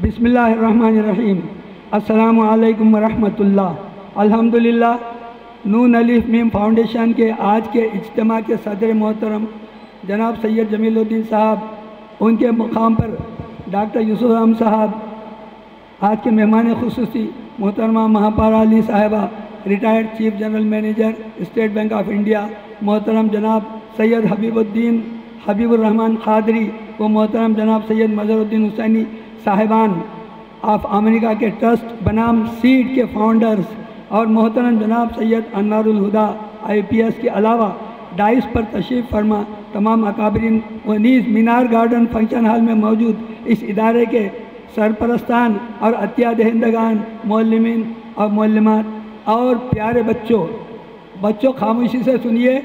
بسم اللہ الرحمن الرحیم. السلام علیکم ورحمۃ اللہ. الحمدللہ نون الف میم فاؤنڈیشن کے آج کے اجتماع کے صدر محترم جناب سید جمیل الدین صاحب، ان کے مقام پر ڈاکٹر یوسف احمد صاحب، آج کے مہمان خصوصی محترمہ مہاپارا علی صاحبہ، retired chief general manager state bank of India, محترم جناب سید حبیب الرحمن قادری و محترم جناب سید مظہر الدین حسینی صاحبان آف امریکہ کے ٹرسٹ بنام سیڈ کے فاؤنڈرز، اور محترم جناب سید انوار الہدا IPS کے علاوہ ڈائس پر تشریف فرما تمام اکابرین و نیز مینار گارڈن فنکشن ہال میں موجود اس ادارے کے سرپرستان اور عطیہ دہندگان، معلمین اور معلمات اور پیارے بچوں خاموشی سے سنیے.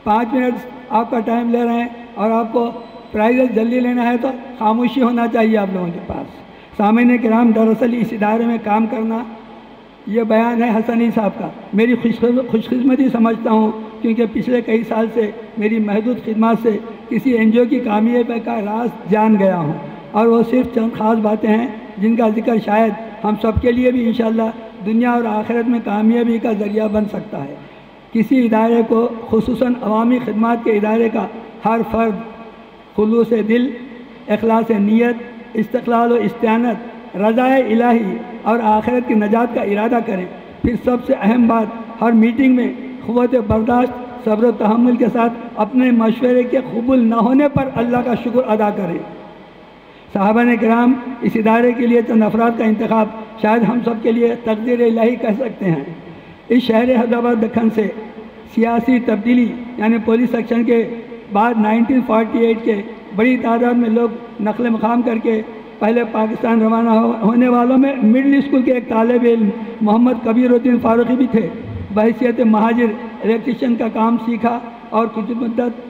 5 منٹ آپ کا ٹائم لے رہے ہیں اور آپ کو پرائز جلدی لینا ہے تو خاموشی ہونا چاہیے آپ لوگوں کے پاس. سامعین کرام، دراصل اس ادارے میں کام کرنا یہ بیان ہے حسنی صاحب کا. میری خوش قسمتی سمجھتا ہوں، کیونکہ پچھلے کئی سال سے میری محدود خدمات سے کسی NGO کی کامیابی کا راز جان گیا ہوں، اور وہ صرف چند خاص باتیں ہیں جن کا ذکر شاید ہم سب کے لیے بھی انشاءاللہ دنیا اور آخرت میں کامیابی کا ذریعہ بن سکتا ہے. کسی ادارے کو، خصوصاً عوامی خدمات کے ادارے کا ہر فرد خلوص دل، اخلاص نیت، استقلال و استعانت، رضائے الہی اور آخرت کی نجات کا ارادہ کریں. پھر سب سے اہم بات، ہر میٹنگ میں قوت برداشت، صبر و تحمل کے ساتھ اپنے مشورے کے قبول نہ ہونے پر اللہ کا شکر ادا کریں. صحابہ کرام، اس ادارے کے لیے چند افراد کا انتخاب شاید ہم سب کے لیے تقدیر الہی کہہ سکتے ہیں. اس شہر حیدرآباد دکن سے سیاسی تبدیلی یعنی پولیس ایکشن کے بعد 1948 کے بڑی تعداد میں لوگ نقل مقام کر کے پہلے پاکستان روانہ ہونے والوں میں مڈل اسکول کے ایک طالب علم محمد کبیر الدین فاروقی بھی تھے. بحیثیت مہاجر الیکٹریشین کا کام سیکھا اور کچھ مدت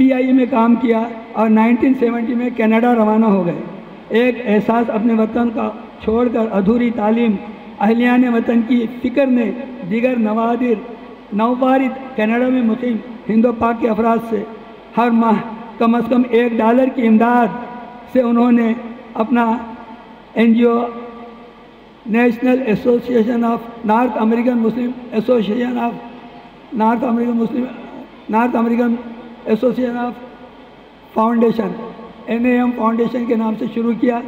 PIE میں کام کیا اور 1970 میں کینیڈا روانہ ہو گئے. ایک احساس اپنے وطن کا چھوڑ کر ادھوری تعلیم، اہلیان وطن کی فکر نے دیگر نوبارد کینیڈا میں مقیم ہند و پاک کے افراد سے ہر ماہ کم از کم $1 کی امداد سے انہوں نے اپنا NGO national association of north American Muslim association of north American association of foundation NAM foundation کے نام سے شروع کیا.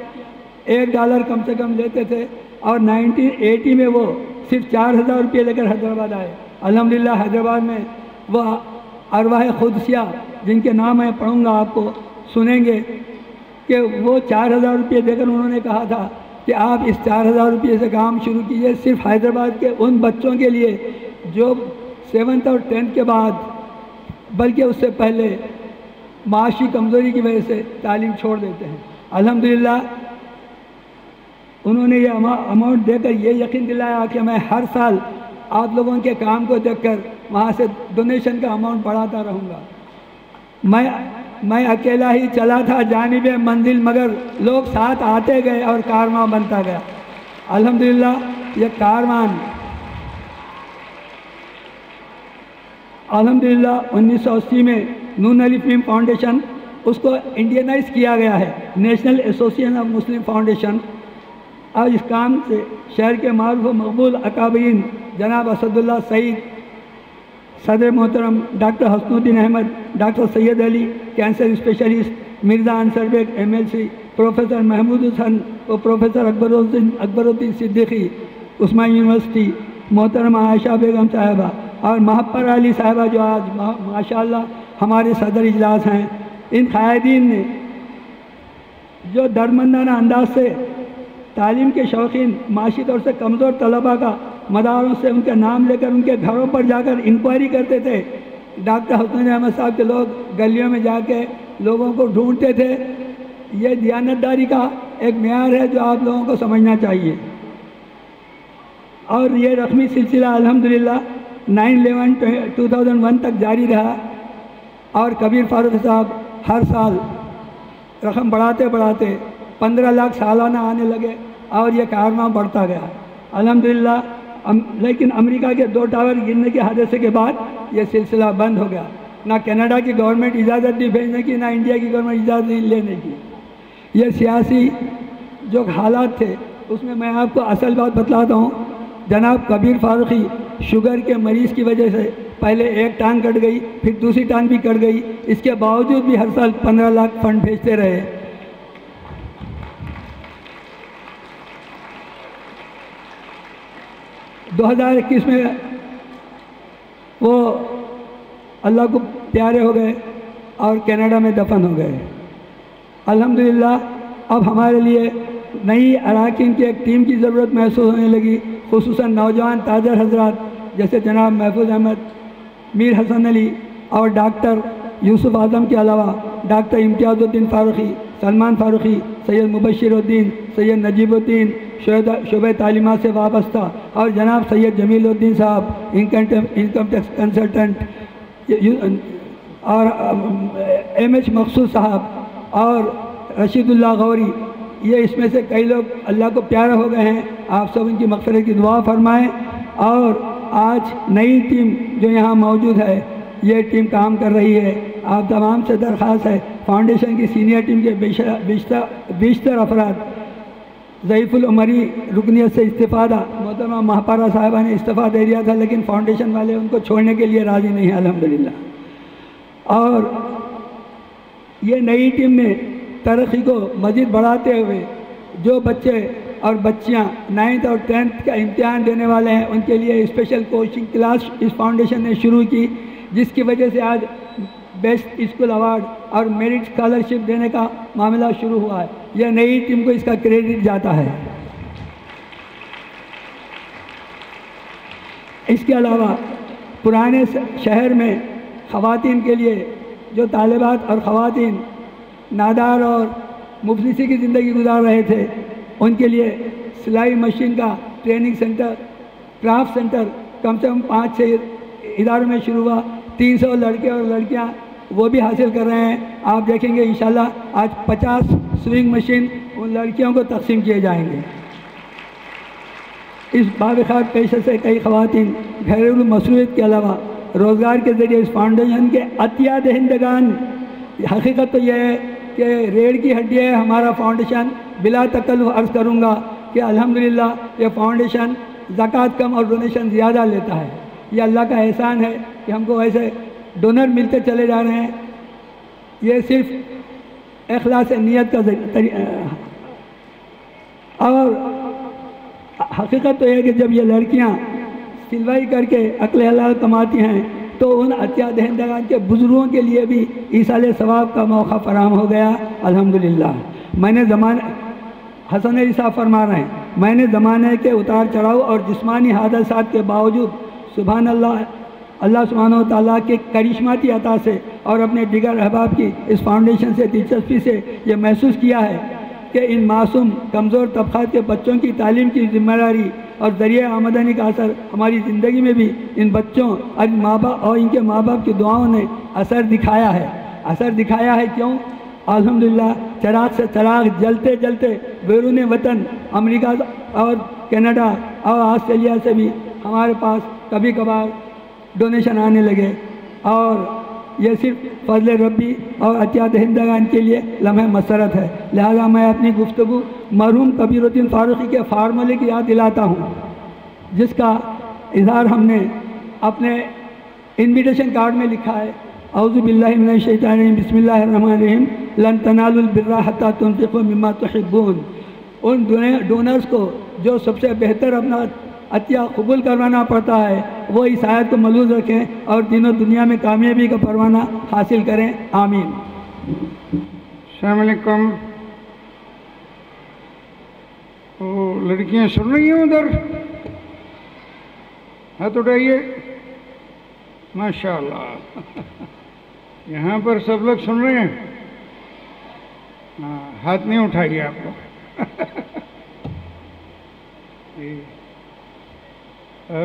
$1 کم سے کم لیتے تھے اور 1980 میں وہ صرف $4000 لے کر حیدرآباد آئے. الحمدللہ حیدرآباد میں وہ ارواح قدسیہ جن کے نام میں پڑھوں گا، آپ کو سنیں گے کہ وہ $4000 دے کر انہوں نے کہا تھا کہ آپ اس $4000 سے کام شروع کیجئے، صرف حیدرآباد کے ان بچوں کے لیے جو 7th اور 10th کے بعد بلکہ اس سے پہلے معاشی کمزوری کی وجہ سے تعلیم چھوڑ دیتے ہیں. الحمدللہ انہوں نے یہ اماؤنٹ دے کر یہ یقین دلایا کہ میں ہر سال آپ لوگوں کے کام کو دیکھ کر وہاں سے ڈونیشن کا اماؤنٹ بڑھاتا رہوں گا. میں اکیلا ہی چلا تھا جانب منزل، مگر لوگ ساتھ آتے گئے اور کارواں بنتا گیا. الحمدللہ یہ کاروان 1980 میں نون الف میم فاؤنڈیشن اس کو انڈینائز کیا گیا ہے، national association of Muslim foundation. اور اس کام سے شہر کے معروف و مقبول اکابرین جناب اسد اللہ سعید، صدر محترم doctor Hasanuddin Ahmed, doctor Syed Ali cancer specialist, Mirza Ansar Baig MLC، professor Mahmood Hasan و پروفیسر اکبر الدین صدیقی عثمان یونیورسٹی، محترمہ عائشہ بیگم صاحبہ اور مہاپارا علی صاحبہ جو آج ماشاءاللہ ہمارے صدر اجلاس ہیں. ان قائدین نے جو درمندانہ انداز سے تعلیم کے شوقین، معاشی طور سے کمزور طلباء کا مداروں سے ان کے نام لے کر ان کے گھروں پر جا کر انکوائری کرتے تھے. ڈاکٹر حسن احمد صاحب کے لوگ گلیوں میں جا کے لوگوں کو ڈھونڈتے تھے. یہ دیانتداری کا ایک معیار ہے جو آپ لوگوں کو سمجھنا چاہیے. اور یہ رقمی سلسلہ الحمدللہ 9/11/2001 تک جاری رہا، اور کبیر فاروقی صاحب ہر سال رقم بڑھاتے 15 لاکھ سالانہ آنے لگے اور یہ کارواں بڑھتا گیا الحمدللہ. لیکن امریکہ کے 2 ٹاور گرنے کے حادثے کے بعد یہ سلسلہ بند ہو گیا. نہ کینیڈا کی گورنمنٹ اجازت دی بھیجنے کی، نہ انڈیا کی گورنمنٹ اجازت دی لینے کی. یہ سیاسی جو حالات تھے اس میں میں آپ کو اصل بات بتلاتا ہوں. جناب کبیر فاروقی شوگر کے مریض کی وجہ سے پہلے ایک ٹانگ کٹ گئی، پھر دوسری ٹانگ بھی کٹ گئی، اس کے باوجود بھی ہر سال 15 لاکھ فنڈ بھیجتے رہے. 2021 میں وہ اللہ کو پیارے ہو گئے اور کینیڈا میں دفن ہو گئے. الحمدللہ اب ہمارے لیے نئی اراکین کی ایک ٹیم کی ضرورت محسوس ہونے لگی، خصوصاً نوجوان تاجر حضرات جیسے جناب محفوظ احمد، میر حسن علی اور ڈاکٹر یوسف اعظم کے علاوہ ڈاکٹر امتیاز الدین فاروقی، سلمان فاروقی، سید مبشر الدین، سید نجیب الدین شعبہ تعلیمات سے وابستہ، اور جناب سید جمیل الدین صاحب انکم ٹیکس کنسلٹنٹ، اور ایم ایچ مخصوص صاحب اور رشید اللہ غوری. یہ اس میں سے کئی لوگ اللہ کو پیارے ہو گئے ہیں. آپ سب ان کی مغفرت کی دعا فرمائیں. اور آج نئی ٹیم جو یہاں موجود ہے، یہ ٹیم کام کر رہی ہے. آپ تمام سے درخواست ہے، فاؤنڈیشن کی سینئر ٹیم کے بیشتر افراد ضعیف العمری رکنیت سے استفادہ، محترمہ مہاپارا صاحبہ نے استعفیٰ دے دیا تھا، لیکن فاؤنڈیشن والے ان کو چھوڑنے کے لیے راضی نہیں ہیں الحمدللہ. اور یہ نئی ٹیم نے ترقی کو مزید بڑھاتے ہوئے جو بچے اور بچیاں 9th اور 10th کا امتحان دینے والے ہیں ان کے لیے اسپیشل کوچنگ کلاس اس فاؤنڈیشن نے شروع کی، جس کی وجہ سے آج بیسٹ اسکول ایوارڈ اور میرٹ اسکالرشپ دینے کا معاملہ شروع ہوا ہے. یہ نئی ٹیم کو اس کا کریڈٹ جاتا ہے. اس کے علاوہ پرانے شہر میں خواتین کے لیے جو طالبات اور خواتین نادار اور مفلسی کی زندگی گزار رہے تھے، ان کے لیے سلائی مشین کا ٹریننگ سینٹر، کرافٹ سینٹر کم سے کم 5-6 اداروں میں شروع ہوا. 300 لڑکے اور لڑکیاں وہ بھی حاصل کر رہے ہیں. آپ دیکھیں گے انشاءاللہ آج 50 سوئنگ مشین ان لڑکیوں کو تقسیم کیے جائیں گے. اس باوقار پیشے سے کئی خواتین گھریلو مصروفیت کے علاوہ روزگار کے ذریعے اس فاؤنڈیشن کے عطیہ دہندگان. حقیقت تو یہ ہے کہ ریڑھ کی ہڈی ہے ہمارا فاؤنڈیشن. بلا تکلف عرض کروں گا کہ الحمدللہ یہ فاؤنڈیشن زکوٰۃ کم اور ڈونیشن زیادہ لیتا ہے. یہ اللہ کا احسان ہے کہ ہم کو ایسے ڈونر ملتے چلے جا رہے ہیں. یہ صرف اخلاص نیت کا اور حقیقت تو یہ ہے کہ جب یہ لڑکیاں سلوائی کر کے عقل حلال کماتی ہیں تو ان عطیہ دہندگان کے بزرگوں کے لیے بھی ایصال ثواب کا موقع فراہم ہو گیا الحمدللہ. میں نے حسن علی صاحب فرما رہے ہیں، میں نے زمانے کے اتار چڑھاؤ اور جسمانی حادثات کے باوجود سبحان اللہ سبحانہ و تعالیٰ کے کرشماتی عطا سے اور اپنے دیگر احباب کی اس فاؤنڈیشن سے دلچسپی سے یہ محسوس کیا ہے کہ ان معصوم کمزور طبقات کے بچوں کی تعلیم کی ذمہ داری اور ذریعہ آمدنی کا اثر ہماری زندگی میں بھی ان بچوں اور ماں باپ اور ان کے ماں باپ کی دعاؤں نے اثر دکھایا ہے. کیوں؟ الحمدللہ چراغ سے چراغ جلتے جلتے بیرون وطن امریکہ اور کینیڈا اور آسٹریلیا سے بھی ہمارے پاس کبھی کبھار ڈونیشن آنے لگے. اور یہ صرف فضل ربی اور عطیہ دہندگان کے لیے لمحہ مسرت ہے. لہذا میں اپنی گفتگو مرحوم کبیر الدین فاروقی کے فارمولے کی یاد دلاتا ہوں، جس کا اظہار ہم نے اپنے انویٹیشن کارڈ میں لکھا ہے. اعوذ باللہ من الشیطان الرجیم، بسم اللہ الرحمن الرحیم، لن تنالوا البر حتی تنفقوا مما تحبون. ان ڈونرز کو جو سب سے بہتر اپنا عطیہ قبول کروانا پڑتا ہے وہ اس آیت کو ملحوظ رکھیں اور دین و دنیا میں کامیابی کا پروانہ حاصل کریں. آمین. السلام علیکم. لڑکیاں سن رہی ہیں ادھر؟ ہاتھ اٹھائیے. ماشاء اللہ، یہاں پر سب لوگ سن رہے ہیں. ہاتھ نہیں اٹھائیے آپ لوگ.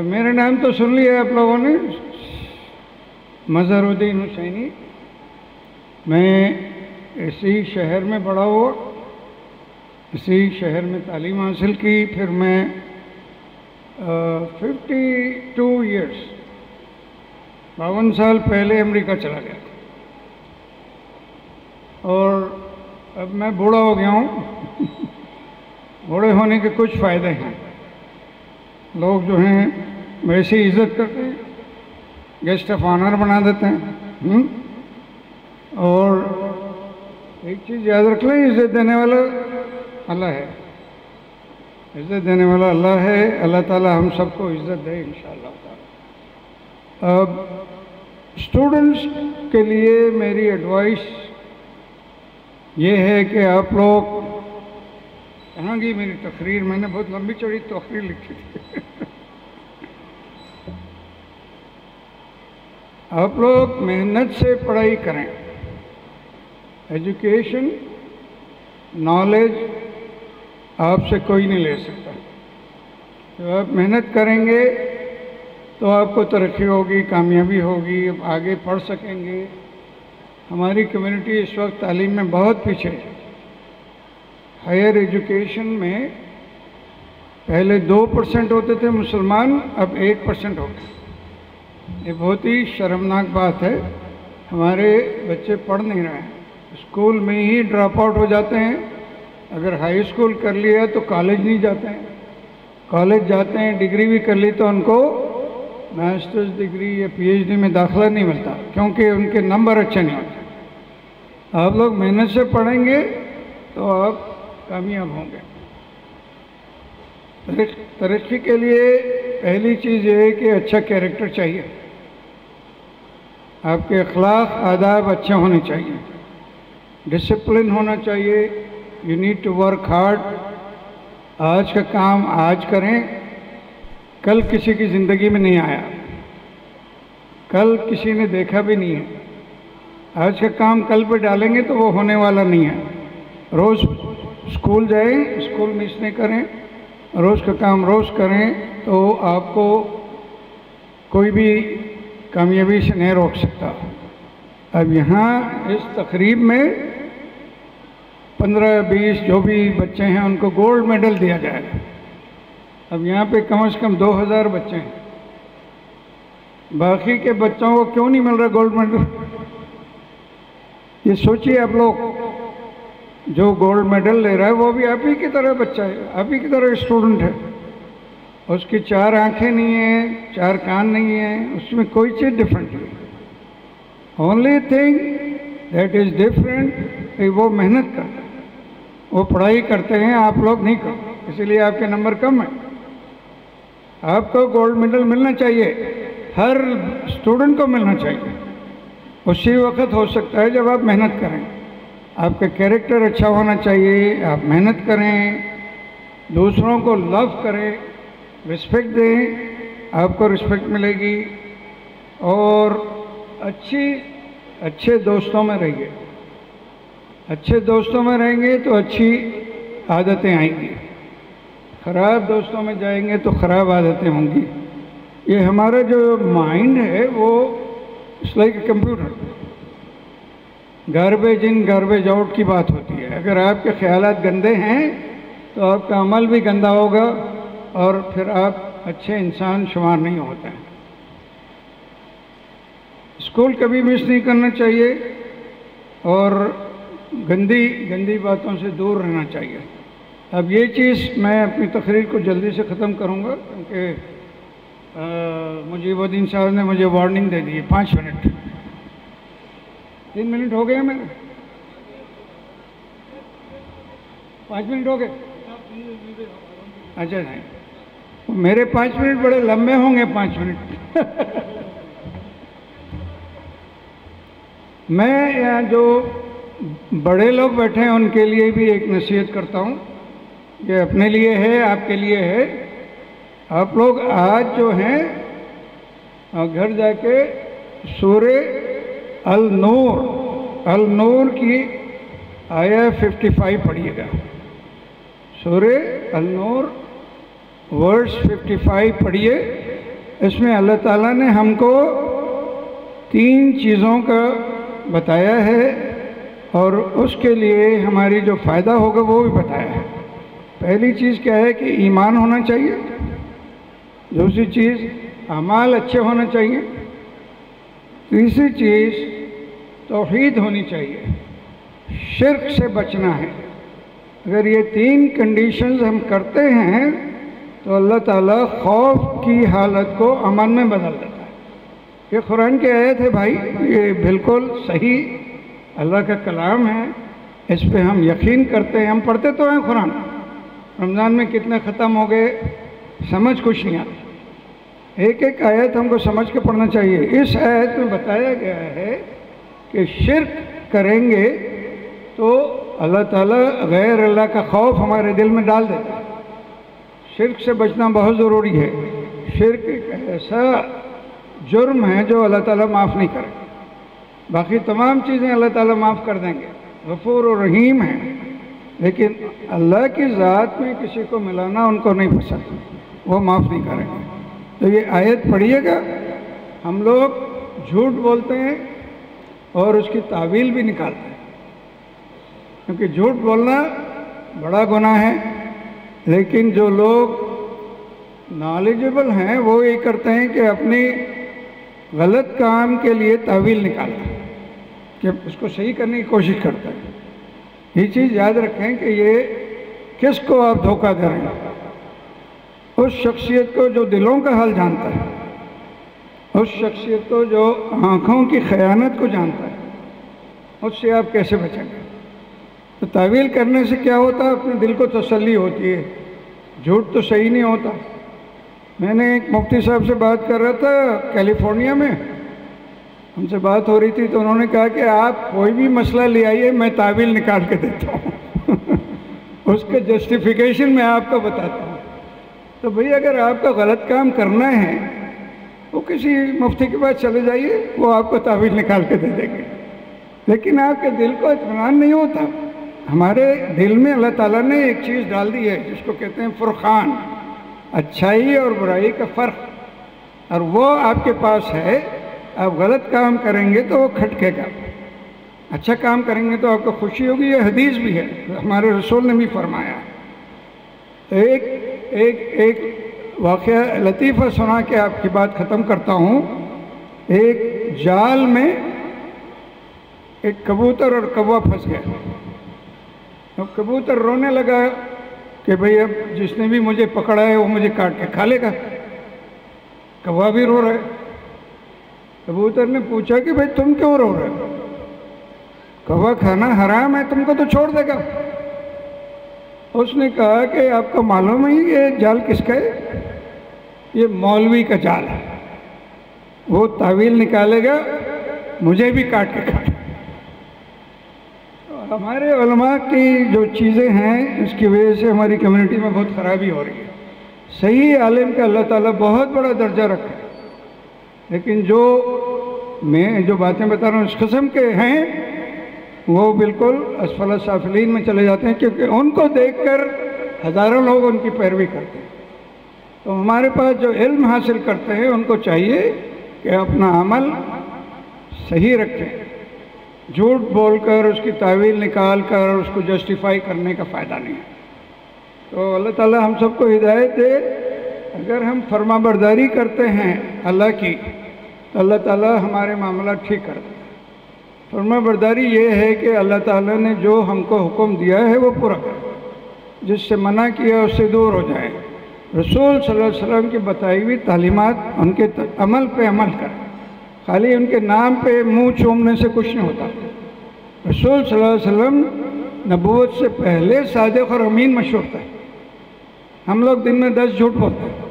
میرا نام تو سن لیا آپ لوگوں نے، مظہر الدین حسینی. میں اسی شہر میں بڑا ہوا، اسی شہر میں تعلیم حاصل کی. پھر میں 52 ایئرس 52 سال پہلے امریکہ چلا گیا اور اب میں بوڑھا ہو گیا ہوں. بوڑھے ہونے کے کچھ فائدے ہیں. لوگ جو ہیں ویسے ہی عزت کرتے ہیں, گیسٹ آف آنر بنا دیتے ہیں. اور ایک چیز یاد رکھ لیں, عزت دینے والا اللہ ہے, عزت دینے والا اللہ ہے. اللہ تعالیٰ ہم سب کو عزت دے انشاءاللہ تعالیٰ. اب اسٹوڈنٹس کے لیے میری ایڈوائس یہ ہے کہ آپ لوگ, کہاں گئی میری تقریر؟ میں نے بہت لمبی چوڑی تقریر لکھی تھی. آپ لوگ محنت سے پڑھائی کریں. ایجوکیشن, نالج آپ سے کوئی نہیں لے سکتا. جب آپ محنت کریں گے تو آپ کو ترقی ہوگی, کامیابی ہوگی, آگے پڑھ سکیں گے. ہماری کمیونٹی اس وقت تعلیم میں بہت پیچھے ہے. ہائر ایجوکیشن میں پہلے 2% ہوتے تھے مسلمان, اب 1% ہو گئے. یہ بہت ہی شرمناک بات ہے. ہمارے بچے پڑھ نہیں رہے ہیں, اسکول میں ہی ڈراپ آؤٹ ہو جاتے ہیں. اگر ہائی اسکول کر لیا تو کالج نہیں جاتے ہیں, کالج جاتے ہیں, ڈگری بھی کر لی تو ان کو ماسٹرز ڈگری یا پی ایچ ڈی میں داخلہ نہیں ملتا, کیونکہ ان کے نمبر اچھے نہیں ہوتے. آپ لوگ محنت سے پڑھیں گے تو آپ کامیاب ہوں گے. ترقی کے لیے پہلی چیز یہ ہے کہ اچھا کیریکٹر چاہیے. آپ کے اخلاق آداب اچھے ہونے چاہیے, ڈسپلن ہونا چاہیے. You need to work hard. آج کا کام آج کریں, کل کسی کی زندگی میں نہیں آیا, کل کسی نے دیکھا بھی نہیں ہے. آج کا کام کل پہ ڈالیں گے تو وہ ہونے والا نہیں ہے. روز اسکول جائیں, اسکول مس نہیں کریں, روز کا کام روز کریں تو آپ کو کوئی بھی کامیابی سے نہیں روک سکتا. اب یہاں اس تقریب میں 15-20 جو بھی بچے ہیں ان کو گولڈ میڈل دیا جائے گا. اب یہاں پہ کم از کم 2000 بچے ہیں. باقی کے بچوں کو کیوں نہیں مل رہا گولڈ میڈل؟ یہ سوچیے آپ لوگ. جو گولڈ میڈل لے رہا ہے وہ بھی آپ ہی کی طرح بچہ ہے, آپ ہی کی طرح اسٹوڈنٹ ہے. اس کی 4 آنکھیں نہیں ہیں, 4 کان نہیں ہیں, اس میں کوئی چیز ڈفرینٹ نہیں. Only thing that is different کہ وہ محنت کرتے ہیں, وہ پڑھائی کرتے ہیں, آپ لوگ نہیں کرتے, اسی لیے آپ کے نمبر کم ہیں. آپ کو گولڈ میڈل ملنا چاہیے, ہر اسٹوڈنٹ کو ملنا چاہیے. اسی وقت ہو سکتا ہے جب آپ محنت کریں. آپ کا کیریکٹر اچھا ہونا چاہیے, آپ محنت کریں, دوسروں کو لو کریں, رسپیکٹ دیں, آپ کو رسپیکٹ ملے گی. اور اچھے دوستوں میں رہیے. اچھے دوستوں میں رہیں گے تو اچھی عادتیں آئیں گی. خراب دوستوں میں جائیں گے تو خراب عادتیں ہوں گی. یہ ہمارا جو مائنڈ ہے وہ it's like a computer. Garbage in garbage out کی بات ہوتی ہے. اگر آپ کے خیالات گندے ہیں تو آپ کا عمل بھی گندا ہوگا اور پھر آپ اچھے انسان شمار نہیں ہوتے ہیں. اسکول کبھی مس نہیں کرنا چاہیے اور گندی باتوں سے دور رہنا چاہیے. اب یہ چیز میں اپنی تقریر کو جلدی سے ختم کروں گا کیونکہ مجیب الدین صاحب نے مجھے وارننگ دے دی ہے. 5 منٹ 3 منٹ ہو گئے میرے. 5 منٹ ہو گئے. اچھا نہیں, میرے 5 منٹ بڑے لمبے ہوں گے. 5 منٹ میں یہاں جو بڑے لوگ بیٹھے ہیں ان کے لیے بھی ایک نصیحت کرتا ہوں. یہ اپنے لیے ہے, آپ کے لیے ہے. آپ لوگ آج جو ہیں گھر جا کے سورہ النور کی آیہ 55 پڑھیے گا. سورہ النور ورس 55 پڑھیے. اس میں اللہ تعالیٰ نے ہم کو 3 چیزوں کا بتایا ہے اور اس کے لیے ہماری جو فائدہ ہوگا وہ بھی بتایا ہے. پہلی چیز کیا ہے کہ ایمان ہونا چاہیے. دوسری چیز اعمال اچھے ہونا چاہیے. تیسری چیز توحید ہونی چاہیے, شرک سے بچنا ہے. اگر یہ 3 کنڈیشنز ہم کرتے ہیں تو اللہ تعالیٰ خوف کی حالت کو امن میں بدل دیتا ہے۔ یہ قرآن کی آیت ہے بھائی، یہ بالکل صحیح اللہ کا کلام ہے، اس پہ ہم یقین کرتے ہیں۔ ہم پڑھتے تو ہیں قرآن، رمضان میں کتنے ختم ہو گئے، سمجھ کچھ نہیں آتی۔ ایک ایک آیت ہم کو سمجھ کے پڑھنا چاہیے۔ اس آیت میں بتایا گیا ہے کہ شرک کریں گے تو اللہ تعالیٰ غیر اللہ کا خوف ہمارے دل میں ڈال دیتا ہے۔ شرک سے بچنا بہت ضروری ہے۔ شرک ایک ایسا جرم ہے جو اللہ تعالیٰ معاف نہیں کرے، باقی تمام چیزیں اللہ تعالیٰ معاف کر دیں گے، غفور و رحیم ہیں، لیکن اللہ کی ذات میں کسی کو ملانا ان کو نہیں پسند، وہ معاف نہیں کریں گے۔ تو یہ آیت پڑھیے گا۔ ہم لوگ جھوٹ بولتے ہیں اور اس کی تعویل بھی نکالتے ہیں، کیونکہ جھوٹ بولنا بڑا گناہ ہے، لیکن جو لوگ نالجبل ہیں وہ یہ کرتے ہیں کہ اپنی غلط کام کے لیے تعویل نکالتے ہیں کہ اس کو صحیح کرنے کی کوشش کرتے ہیں۔ یہ چیز یاد رکھیں کہ یہ کس کو آپ دھوکہ دے رہے ہیں؟ اس شخصیت کو جو دلوں کا حال جانتا ہے، اس شخصیت کو جو آنکھوں کی خیانت کو جانتا ہے، اس سے آپ کیسے بچیں گے؟ تو تعویل کرنے سے کیا ہوتا ہے؟ اپنے دل کو تسلی ہوتی ہے، جھوٹ تو صحیح نہیں ہوتا۔ میں نے ایک مفتی صاحب سے بات کر رہا تھا کیلیفورنیا میں، ان سے بات ہو رہی تھی تو انہوں نے کہا کہ آپ کوئی بھی مسئلہ لے آئیے، میں تعویل نکال کے دیتا ہوں اس کے جسٹیفیکیشن میں آپ کو بتاتا ہوں۔ تو بھئی اگر آپ کا غلط کام کرنا ہے وہ کسی مفتی کے پاس چلے جائیے، وہ آپ کو تعویل نکال کے دے دیں گے، لیکن آپ کے دل کو اطمینان نہیں ہوتا۔ ہمارے دل میں اللہ تعالیٰ نے ایک چیز ڈال دی ہے جس کو کہتے ہیں فرقان، اچھائی اور برائی کا فرق، اور وہ آپ کے پاس ہے۔ آپ غلط کام کریں گے تو وہ کھٹکے گا، اچھا کام کریں گے تو آپ کو خوشی ہوگی۔ یہ حدیث بھی ہے، ہمارے رسول نے بھی فرمایا۔ تو ایک واقعہ لطیفہ سنا کے آپ کی بات ختم کرتا ہوں۔ ایک جال میں ایک کبوتر اور کوا پھنس گیا۔ اب کبوتر رونے لگا کہ بھئی اب جس نے بھی مجھے پکڑا ہے وہ مجھے کاٹ کے کھا لے گا۔ کوا بھی رو رہا ہے۔ کبوتر نے پوچھا کہ بھئی تم کیوں رو رہے ہو؟ کوا کھانا حرام ہے، تم کو تو چھوڑ دے گا۔ اس نے کہا کہ آپ کو معلوم ہے یہ جال کس کا ہے؟ یہ مولوی کا جال ہے، وہ تعویل نکالے گا مجھے بھی کاٹ کے کھائے۔ ہمارے علماء کی جو چیزیں ہیں اس کی وجہ سے ہماری کمیونٹی میں بہت خرابی ہو رہی ہے۔ صحیح عالم کا اللہ تعالیٰ بہت بڑا درجہ رکھا ہے، لیکن میں جو باتیں بتا رہا ہوں اس قسم کے ہیں وہ بالکل اسفل السافلین میں چلے جاتے ہیں، کیونکہ ان کو دیکھ کر ہزاروں لوگ ان کی پیروی کرتے ہیں۔ تو ہمارے پاس جو علم حاصل کرتے ہیں ان کو چاہیے کہ اپنا عمل صحیح رکھیں، جھوٹ بول کر اس کی تعویل نکال کر اس کو جسٹیفائی کرنے کا فائدہ نہیں ہے۔ تو اللہ تعالیٰ ہم سب کو ہدایت دے۔ اگر ہم فرما برداری کرتے ہیں اللہ کی تو اللہ تعالیٰ ہمارے معاملات ٹھیک کرتے ہیں۔ فرما برداری یہ ہے کہ اللہ تعالیٰ نے جو ہم کو حکم دیا ہے وہ پورا کریں، جس سے منع کیا اس سے دور ہو جائیں۔ رسول صلی اللہ علیہ وسلم کی بتائی ہوئی تعلیمات ان کے عمل پہ عمل کریں، خالی ان کے نام پہ منہ چومنے سے کچھ نہیں ہوتا۔ رسول صلی اللہ علیہ وسلم نبوت سے پہلے صادق اور امین مشہور تھے۔ ہم لوگ دن میں 10 جھوٹ بولتے ہیں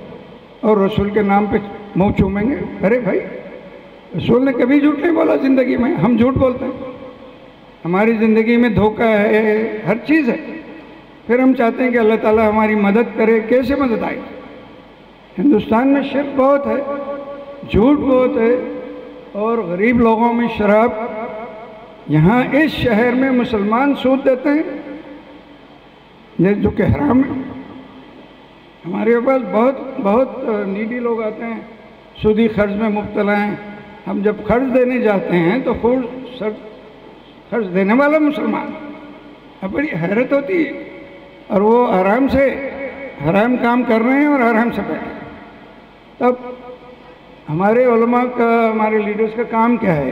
اور رسول کے نام پہ منہ چومیں گے؟ ارے بھائی، رسول نے کبھی جھوٹ نہیں بولا زندگی میں، ہم جھوٹ بولتے ہیں۔ ہماری زندگی میں دھوکہ ہے، ہر چیز ہے، پھر ہم چاہتے ہیں کہ اللہ تعالیٰ ہماری مدد کرے۔ کیسے مدد آئے؟ ہندوستان میں شرک بہت ہے، جھوٹ بہت ہے، اور غریب لوگوں میں شراب۔ یہاں اس شہر میں مسلمان سود دیتے ہیں، یہ جو کہ حرام ہے۔ ہمارے پاس بہت نیڈی لوگ آتے ہیں، سودی قرض میں مبتلا ہیں۔ ہم جب قرض دینے جاتے ہیں تو قرض دینے والا مسلمان، اب بڑی حیرت ہوتی ہے، اور وہ آرام سے حرام کام کر رہے ہیں اور آرام سے بیٹھے۔ تب ہمارے علماء کا، ہمارے لیڈرز کا کام کیا ہے؟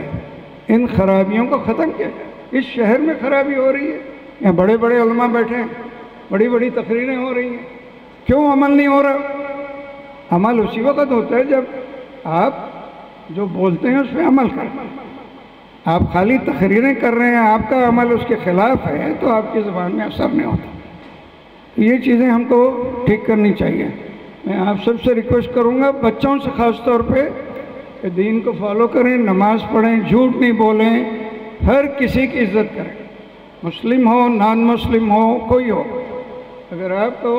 ان خرابیوں کو ختم کیا ہے۔ اس شہر میں خرابی ہو رہی ہے، یہاں بڑے بڑے علماء بیٹھے ہیں، بڑی بڑی تقریریں ہو رہی ہیں، کیوں عمل نہیں ہو رہا؟ عمل اسی وقت ہوتا ہے جب آپ جو بولتے ہیں اس پہ عمل کریں۔ آپ خالی تقریریں کر رہے ہیں، آپ کا عمل اس کے خلاف ہے، تو آپ کی زبان میں اثر نہیں ہوتا۔ یہ چیزیں ہم کو ٹھیک کرنی چاہیے۔ میں آپ سب سے ریکویسٹ کروں گا، بچوں سے خاص طور پہ، کہ دین کو فالو کریں، نماز پڑھیں، جھوٹ نہیں بولیں، ہر کسی کی عزت کریں، مسلم ہو نان مسلم ہو کوئی ہو۔ اگر آپ کو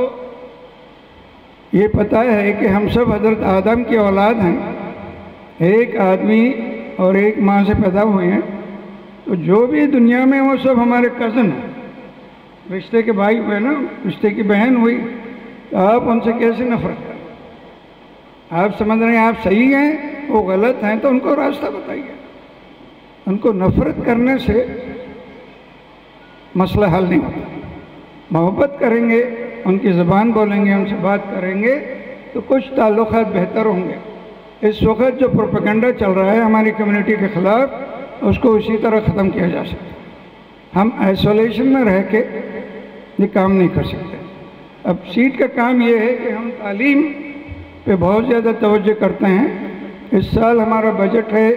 یہ پتہ ہے کہ ہم سب حضرت آدم کی اولاد ہیں، ایک آدمی اور ایک ماں سے پیدا ہوئے ہیں، تو جو بھی دنیا میں وہ سب ہمارے کزن ہیں، رشتے کے بھائی ہوئے نا، رشتے کی بہن ہوئی، تو آپ ان سے کیسے نفرت کریں؟ آپ سمجھ رہے ہیں آپ صحیح ہیں، وہ غلط ہیں، تو ان کو راستہ بتائیے۔ ان کو نفرت کرنے سے مسئلہ حل نہیں ہوتا۔ محبت کریں گے، ان کی زبان بولیں گے، ان سے بات کریں گے، تو کچھ تعلقات بہتر ہوں گے۔ اس وقت جو پروپیگنڈا چل رہا ہے ہماری کمیونٹی کے خلاف، اس کو اسی طرح ختم کیا جا سکتا۔ ہم آئسولیشن میں رہ کے یہ کام نہیں کر سکتے۔ اب سیٹ کا کام یہ ہے کہ ہم تعلیم پہ بہت زیادہ توجہ کرتے ہیں۔ اس سال ہمارا بجٹ ہے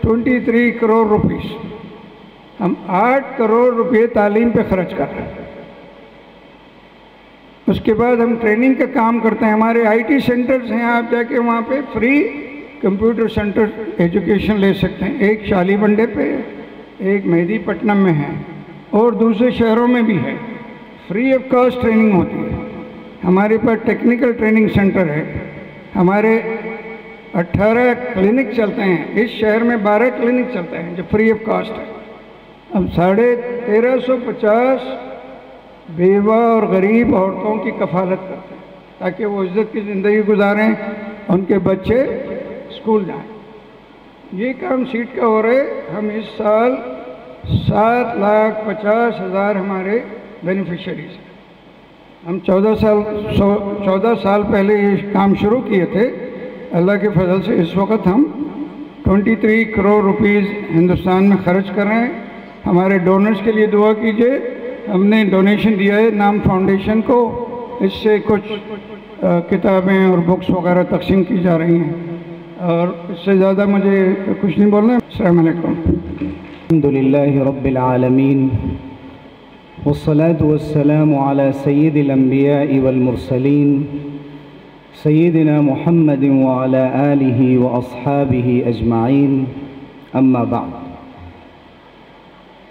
23 کروڑ روپیز، ہم 8 کروڑ روپے تعلیم پہ خرچ کر رہے ہیں۔ اس کے بعد ہم ٹریننگ کا کام کرتے ہیں۔ ہمارے آئی ٹی سینٹرز ہیں، آپ جا کے وہاں پہ فری کمپیوٹر سینٹر ایجوکیشن لے سکتے ہیں۔ ایک شالی بنڈے پہ، ایک مہدی پٹنم میں ہے، اور دوسرے شہروں میں بھی ہے۔ فری آف کاسٹ ٹریننگ ہوتی ہے۔ ہمارے پاس ٹیکنیکل ٹریننگ سینٹر ہے، ہمارے 18 کلینک چلتے ہیں، اس شہر میں 12 کلینک چلتے ہیں جو فری آف کاسٹ ہے۔ ہم 1350 بیوہ اور غریب عورتوں کی کفالت کرتے ہیں تاکہ وہ عزت کی زندگی گزاریں، ان کے بچے اسکول جائیں۔ یہ کام سیٹ کا ہو رہا ہے۔ ہم اس سال 7,50,000 ہمارے بینیفیشریز ہیں۔ ہم 14 سال پہلے یہ کام شروع کیے تھے۔ اللہ کے فضل سے اس وقت ہم 23 کروڑ روپیز ہندوستان میں خرچ کر رہے ہیں۔ ہمارے ڈونرز کے لیے دعا کیجئے۔ ہم نے ڈونیشن دیا ہے نام فاؤنڈیشن کو، اس سے کچھ کتابیں اور بکس وغیرہ تقسیم کی جا رہی ہیں، اور اس سے زیادہ مجھے کچھ نہیں بولنا۔ السلام علیکم۔ الحمدللہ رب العالمین، والصلاة والسلام على سید الانبیاء والمرسلین سیدنا محمد وعلى آلہ واصحابہ اجمعین، اما بعد۔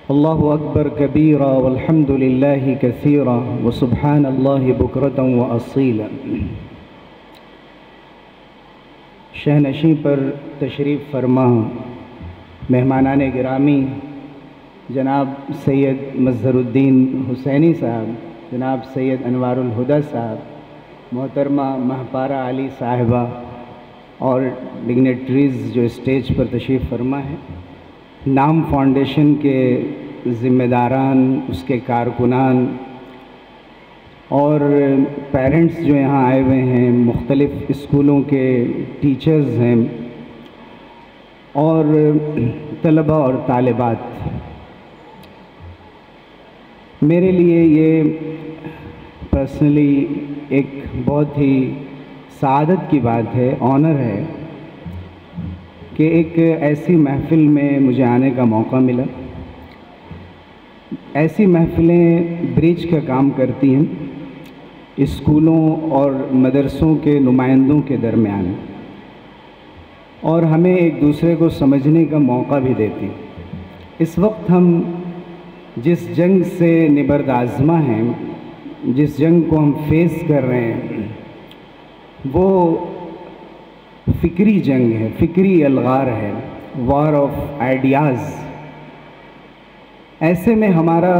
اللہ اکبر کبیرا والحمد للہ کثیرا وسبحان اللہ بکرۃ واصیلا۔ شہنشین پر تشریف فرما مہمانان گرامی، جناب سید مظہر الدین حسینی صاحب، جناب سید انوار الہدیٰ صاحب، محترمہ مہپارہ علی صاحبہ، اور ڈگنیٹریز جو اسٹیج پر تشریف فرما ہے، نام فاؤنڈیشن کے ذمہ داران، اس کے کارکنان اور پیرنٹس جو یہاں آئے ہوئے ہیں، مختلف اسکولوں کے ٹیچرز ہیں، اور طلبہ اور طالبات، میرے لیے یہ پرسنلی ایک بہت ہی سعادت کی بات ہے، آنر ہے کہ ایک ایسی محفل میں مجھے آنے کا موقع ملا۔ ایسی محفلیں برج کا کام کرتی ہیں اسکولوں اور مدرسوں کے نمائندوں کے درمیان، اور ہمیں ایک دوسرے کو سمجھنے کا موقع بھی دیتی۔ اس وقت ہم جس جنگ سے نبرد آزما ہیں، جس جنگ کو ہم فیس کر رہے ہیں، وہ فکری جنگ ہے، فکری الغار ہے، وار آف آئیڈیاز۔ ایسے میں ہمارا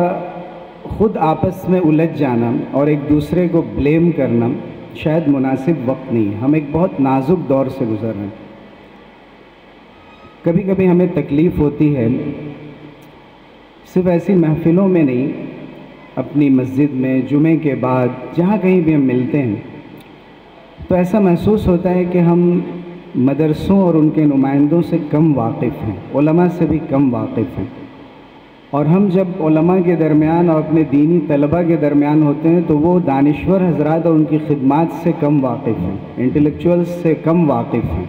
خود آپس میں الجھ جانا اور ایک دوسرے کو بلیم کرنا شاید مناسب وقت نہیں۔ ہم ایک بہت نازک دور سے گزر رہے ہیں۔ کبھی کبھی ہمیں تکلیف ہوتی ہے، صرف ایسی محفلوں میں نہیں، اپنی مسجد میں جمعے کے بعد جہاں کہیں بھی ہم ملتے ہیں تو ایسا محسوس ہوتا ہے کہ ہم مدرسوں اور ان کے نمائندوں سے کم واقف ہیں، علماء سے بھی کم واقف ہیں۔ اور ہم جب علماء کے درمیان اور اپنے دینی طلباء کے درمیان ہوتے ہیں تو وہ دانشور حضرات اور ان کی خدمات سے کم واقف ہیں، انٹلیکچوئلز سے کم واقف ہیں۔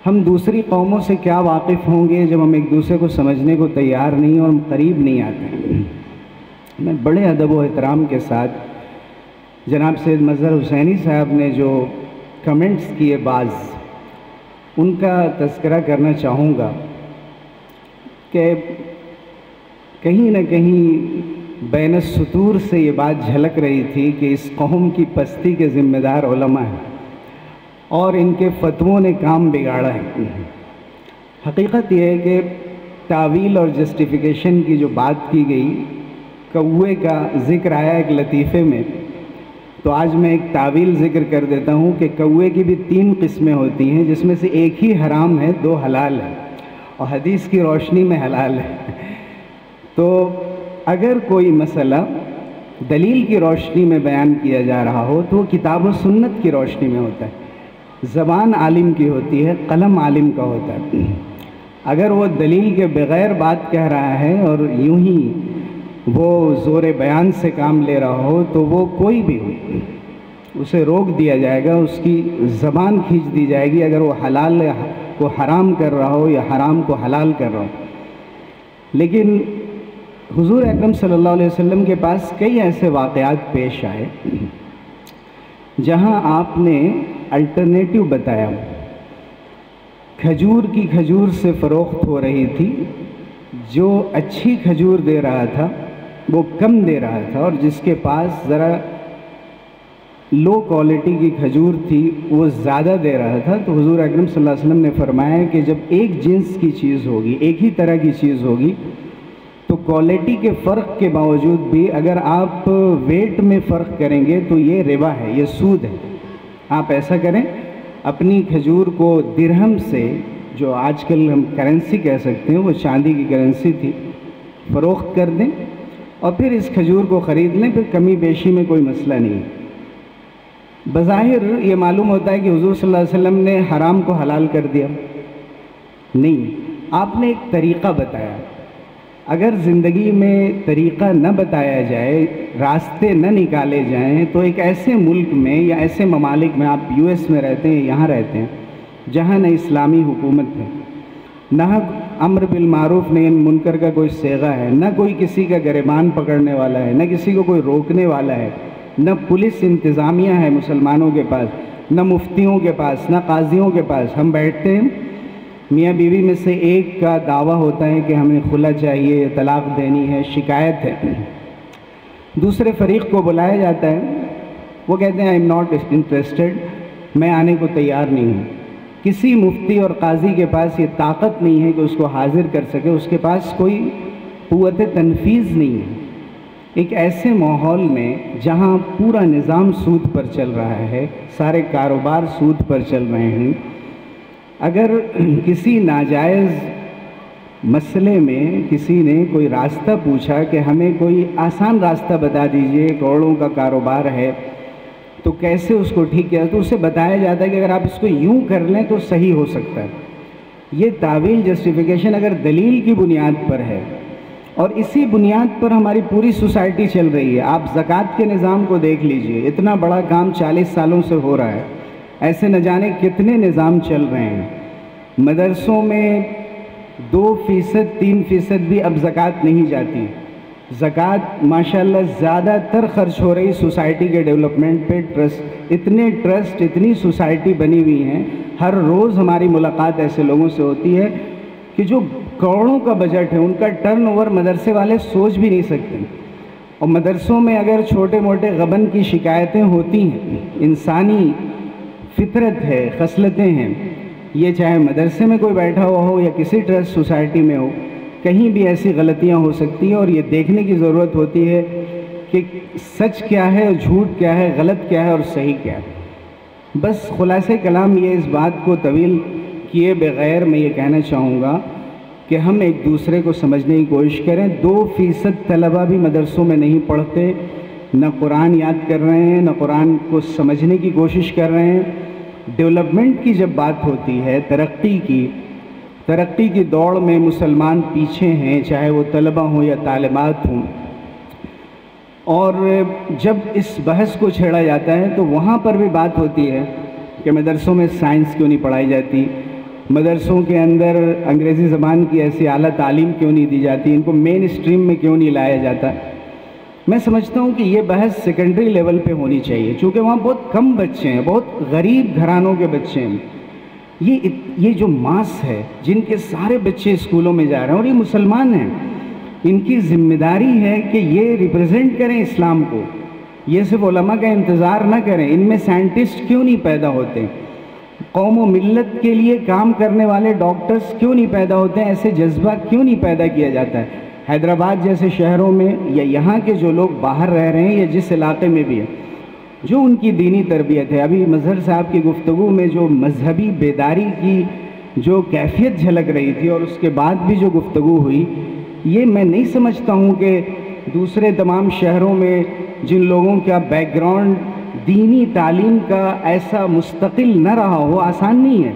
ہم دوسری قوموں سے کیا واقف ہوں گے جب ہم ایک دوسرے کو سمجھنے کو تیار نہیں اور ہم قریب نہیں آتے ہیں۔ میں بڑے ادب و احترام کے ساتھ جناب سید مظہر حسینی صاحب نے جو کمنٹس کیے بعض، ان کا تذکرہ کرنا چاہوں گا کہ کہیں نہ کہیں بین السطور سے یہ بات جھلک رہی تھی کہ اس قوم کی پستی کے ذمہ دار علماء ہیں اور ان کے فتووں نے کام بگاڑا ہے۔ حقیقت یہ ہے کہ تعویل اور جسٹیفیکیشن کی جو بات کی گئی، کوے کا ذکر آیا ایک لطیفے میں، تو آج میں ایک تعویل ذکر کر دیتا ہوں کہ کوے کی بھی 3 قسمیں ہوتی ہیں، جس میں سے ایک ہی حرام ہے، 2 حلال ہے، اور حدیث کی روشنی میں حلال ہے۔ تو اگر کوئی مسئلہ دلیل کی روشنی میں بیان کیا جا رہا ہو تو وہ کتاب و سنت کی روشنی میں ہوتا ہے۔ زبان عالم کی ہوتی ہے، قلم عالم کا ہوتا ہے۔ اگر وہ دلیل کے بغیر بات کہہ رہا ہے اور یوں ہی وہ زور بیان سے کام لے رہا ہو تو وہ کوئی بھی ہو، اسے روک دیا جائے گا، اس کی زبان کھینچ دی جائے گی اگر وہ حلال کو حرام کر رہا ہو یا حرام کو حلال کر رہا ہو۔ لیکن حضور اکرم صلی اللہ علیہ وسلم کے پاس کئی ایسے واقعات پیش آئے جہاں آپ نے الٹرنیٹیو بتایا۔ کھجور کی کھجور سے فروخت ہو رہی تھی، جو اچھی کھجور دے رہا تھا وہ کم دے رہا تھا، اور جس کے پاس ذرا لو کوالٹی کی کھجور تھی وہ زیادہ دے رہا تھا۔ تو حضور اکرم صلی اللہ علیہ وسلم نے فرمایا کہ جب ایک جنس کی چیز ہوگی، ایک ہی طرح کی چیز ہوگی، تو کوالٹی کے فرق کے باوجود بھی اگر آپ ویٹ میں فرق کریں گے تو یہ ربا ہے، یہ سود ہے۔ آپ ایسا کریں، اپنی کھجور کو درہم سے، جو آج کل ہم کرنسی کہہ سکتے ہیں، وہ چاندی کی کرنسی تھی، فروخت کر دیں اور پھر اس کھجور کو خرید لیں، پھر کمی بیشی میں کوئی مسئلہ نہیں۔ بظاہر یہ معلوم ہوتا ہے کہ حضور صلی اللہ علیہ وسلم نے حرام کو حلال کر دیا، نہیں، آپ نے ایک طریقہ بتایا۔ اگر زندگی میں طریقہ نہ بتایا جائے، راستے نہ نکالے جائیں، تو ایک ایسے ملک میں یا ایسے ممالک میں، آپ یو ایس میں رہتے ہیں، یہاں رہتے ہیں، جہاں نہ اسلامی حکومت ہے، نہ امر بالمعروف نہی منکر کا کوئی صیغہ ہے، نہ کوئی کسی کا گریبان پکڑنے والا ہے، نہ کسی کو کوئی روکنے والا ہے، نہ پولیس انتظامیہ ہے مسلمانوں کے پاس، نہ مفتیوں کے پاس، نہ قاضیوں کے پاس۔ ہم بیٹھتے ہیں، میاں بیوی میں سے ایک کا دعویٰ ہوتا ہے کہ ہمیں خلا چاہیے، طلاق دینی ہے، شکایت ہے، دوسرے فریق کو بلایا جاتا ہے، وہ کہتے ہیں آئی ایم ناٹ انٹرسٹڈ، میں آنے کو تیار نہیں ہوں۔ کسی مفتی اور قاضی کے پاس یہ طاقت نہیں ہے کہ اس کو حاضر کر سکے، اس کے پاس کوئی قوت تنفیذ نہیں ہے۔ ایک ایسے ماحول میں جہاں پورا نظام سود پر چل رہا ہے، سارے کاروبار سود پر چل رہے ہیں، اگر کسی ناجائز مسئلے میں کسی نے کوئی راستہ پوچھا کہ ہمیں کوئی آسان راستہ بتا دیجئے، کروڑوں کا کاروبار ہے تو کیسے اس کو ٹھیک کیا، تو اسے بتایا جاتا ہے کہ اگر آپ اس کو یوں کر لیں تو صحیح ہو سکتا ہے۔ یہ تعویل جسٹیفیکیشن اگر دلیل کی بنیاد پر ہے، اور اسی بنیاد پر ہماری پوری سوسائٹی چل رہی ہے۔ آپ زکوٰۃ کے نظام کو دیکھ لیجئے، اتنا بڑا کام 40 سالوں سے ہو رہا ہے، ایسے نہ جانے کتنے نظام چل رہے ہیں۔ مدرسوں میں 2%، 3% بھی اب زکوٰۃ نہیں جاتی۔ زکوٰۃ ماشاءاللہ زیادہ تر خرچ ہو رہی سوسائٹی کے ڈیولپمنٹ پہ۔ ٹرسٹ، اتنی سوسائٹی بنی ہوئی ہیں، ہر روز ہماری ملاقات ایسے لوگوں سے ہوتی ہے کہ جو کروڑوں کا بجٹ ہے، ان کا ٹرن اوور مدرسے والے سوچ بھی نہیں سکتے۔ اور مدرسوں میں اگر چھوٹے موٹے غبن کی شکایتیں ہوتی ہیں، انسانی فطرت ہے، خصلتیں ہیں، یہ چاہے مدرسے میں کوئی بیٹھا ہوا ہو یا کسی ٹرسٹ سوسائٹی میں ہو، کہیں بھی ایسی غلطیاں ہو سکتی ہیں، اور یہ دیکھنے کی ضرورت ہوتی ہے کہ سچ کیا ہے، جھوٹ کیا ہے، غلط کیا ہے اور صحیح کیا ہے۔ بس خلاصہ کلام یہ، اس بات کو طویل کیے بغیر میں یہ کہنا چاہوں گا کہ ہم ایک دوسرے کو سمجھنے کی کوشش کریں۔ 2% طلبہ بھی مدرسوں میں نہیں پڑھتے، نہ قرآن یاد کر رہے ہیں، نہ قرآن کو سمجھنے کی کوشش کر رہے ہیں۔ ڈیولپمنٹ کی جب بات ہوتی ہے، ترقی کی، ترقی کی دوڑ میں مسلمان پیچھے ہیں، چاہے وہ طلبہ ہوں یا طالبات ہوں. اور جب اس بحث کو چھیڑا جاتا ہے تو وہاں پر بھی بات ہوتی ہے کہ مدرسوں میں سائنس کیوں نہیں پڑھائی جاتی، مدرسوں کے اندر انگریزی زبان کی ایسی اعلیٰ تعلیم کیوں نہیں دی جاتی، ان کو مین اسٹریم میں کیوں نہیں لایا جاتا. میں سمجھتا ہوں کہ یہ بحث سیکنڈری لیول پہ ہونی چاہیے، چونکہ وہاں بہت کم بچے ہیں، بہت غریب گھرانوں کے بچے ہیں. یہ جو ماس ہے جن کے سارے بچے اسکولوں میں جا رہے ہیں اور یہ مسلمان ہیں، ان کی ذمہ داری ہے کہ یہ ریپرزینٹ کریں اسلام کو. یہ صرف علماء کا انتظار نہ کریں. ان میں سائنٹسٹ کیوں نہیں پیدا ہوتے؟ قوم و ملت کے لیے کام کرنے والے ڈاکٹرز کیوں نہیں پیدا ہوتے ہیں؟ ایسے جذبہ کیوں نہیں پیدا کیا جاتا ہے؟ حیدرآباد جیسے شہروں میں یا یہاں کے جو لوگ باہر رہ رہے ہیں یا جس علاقے میں بھی ہیں، جو ان کی دینی تربیت ہے، ابھی مظہر صاحب کی گفتگو میں جو مذہبی بیداری کی جو کیفیت جھلک رہی تھی اور اس کے بعد بھی جو گفتگو ہوئی، یہ میں نہیں سمجھتا ہوں کہ دوسرے تمام شہروں میں جن لوگوں کا بیک گراؤنڈ دینی تعلیم کا ایسا مستقل نہ رہا ہو، آسان نہیں ہے.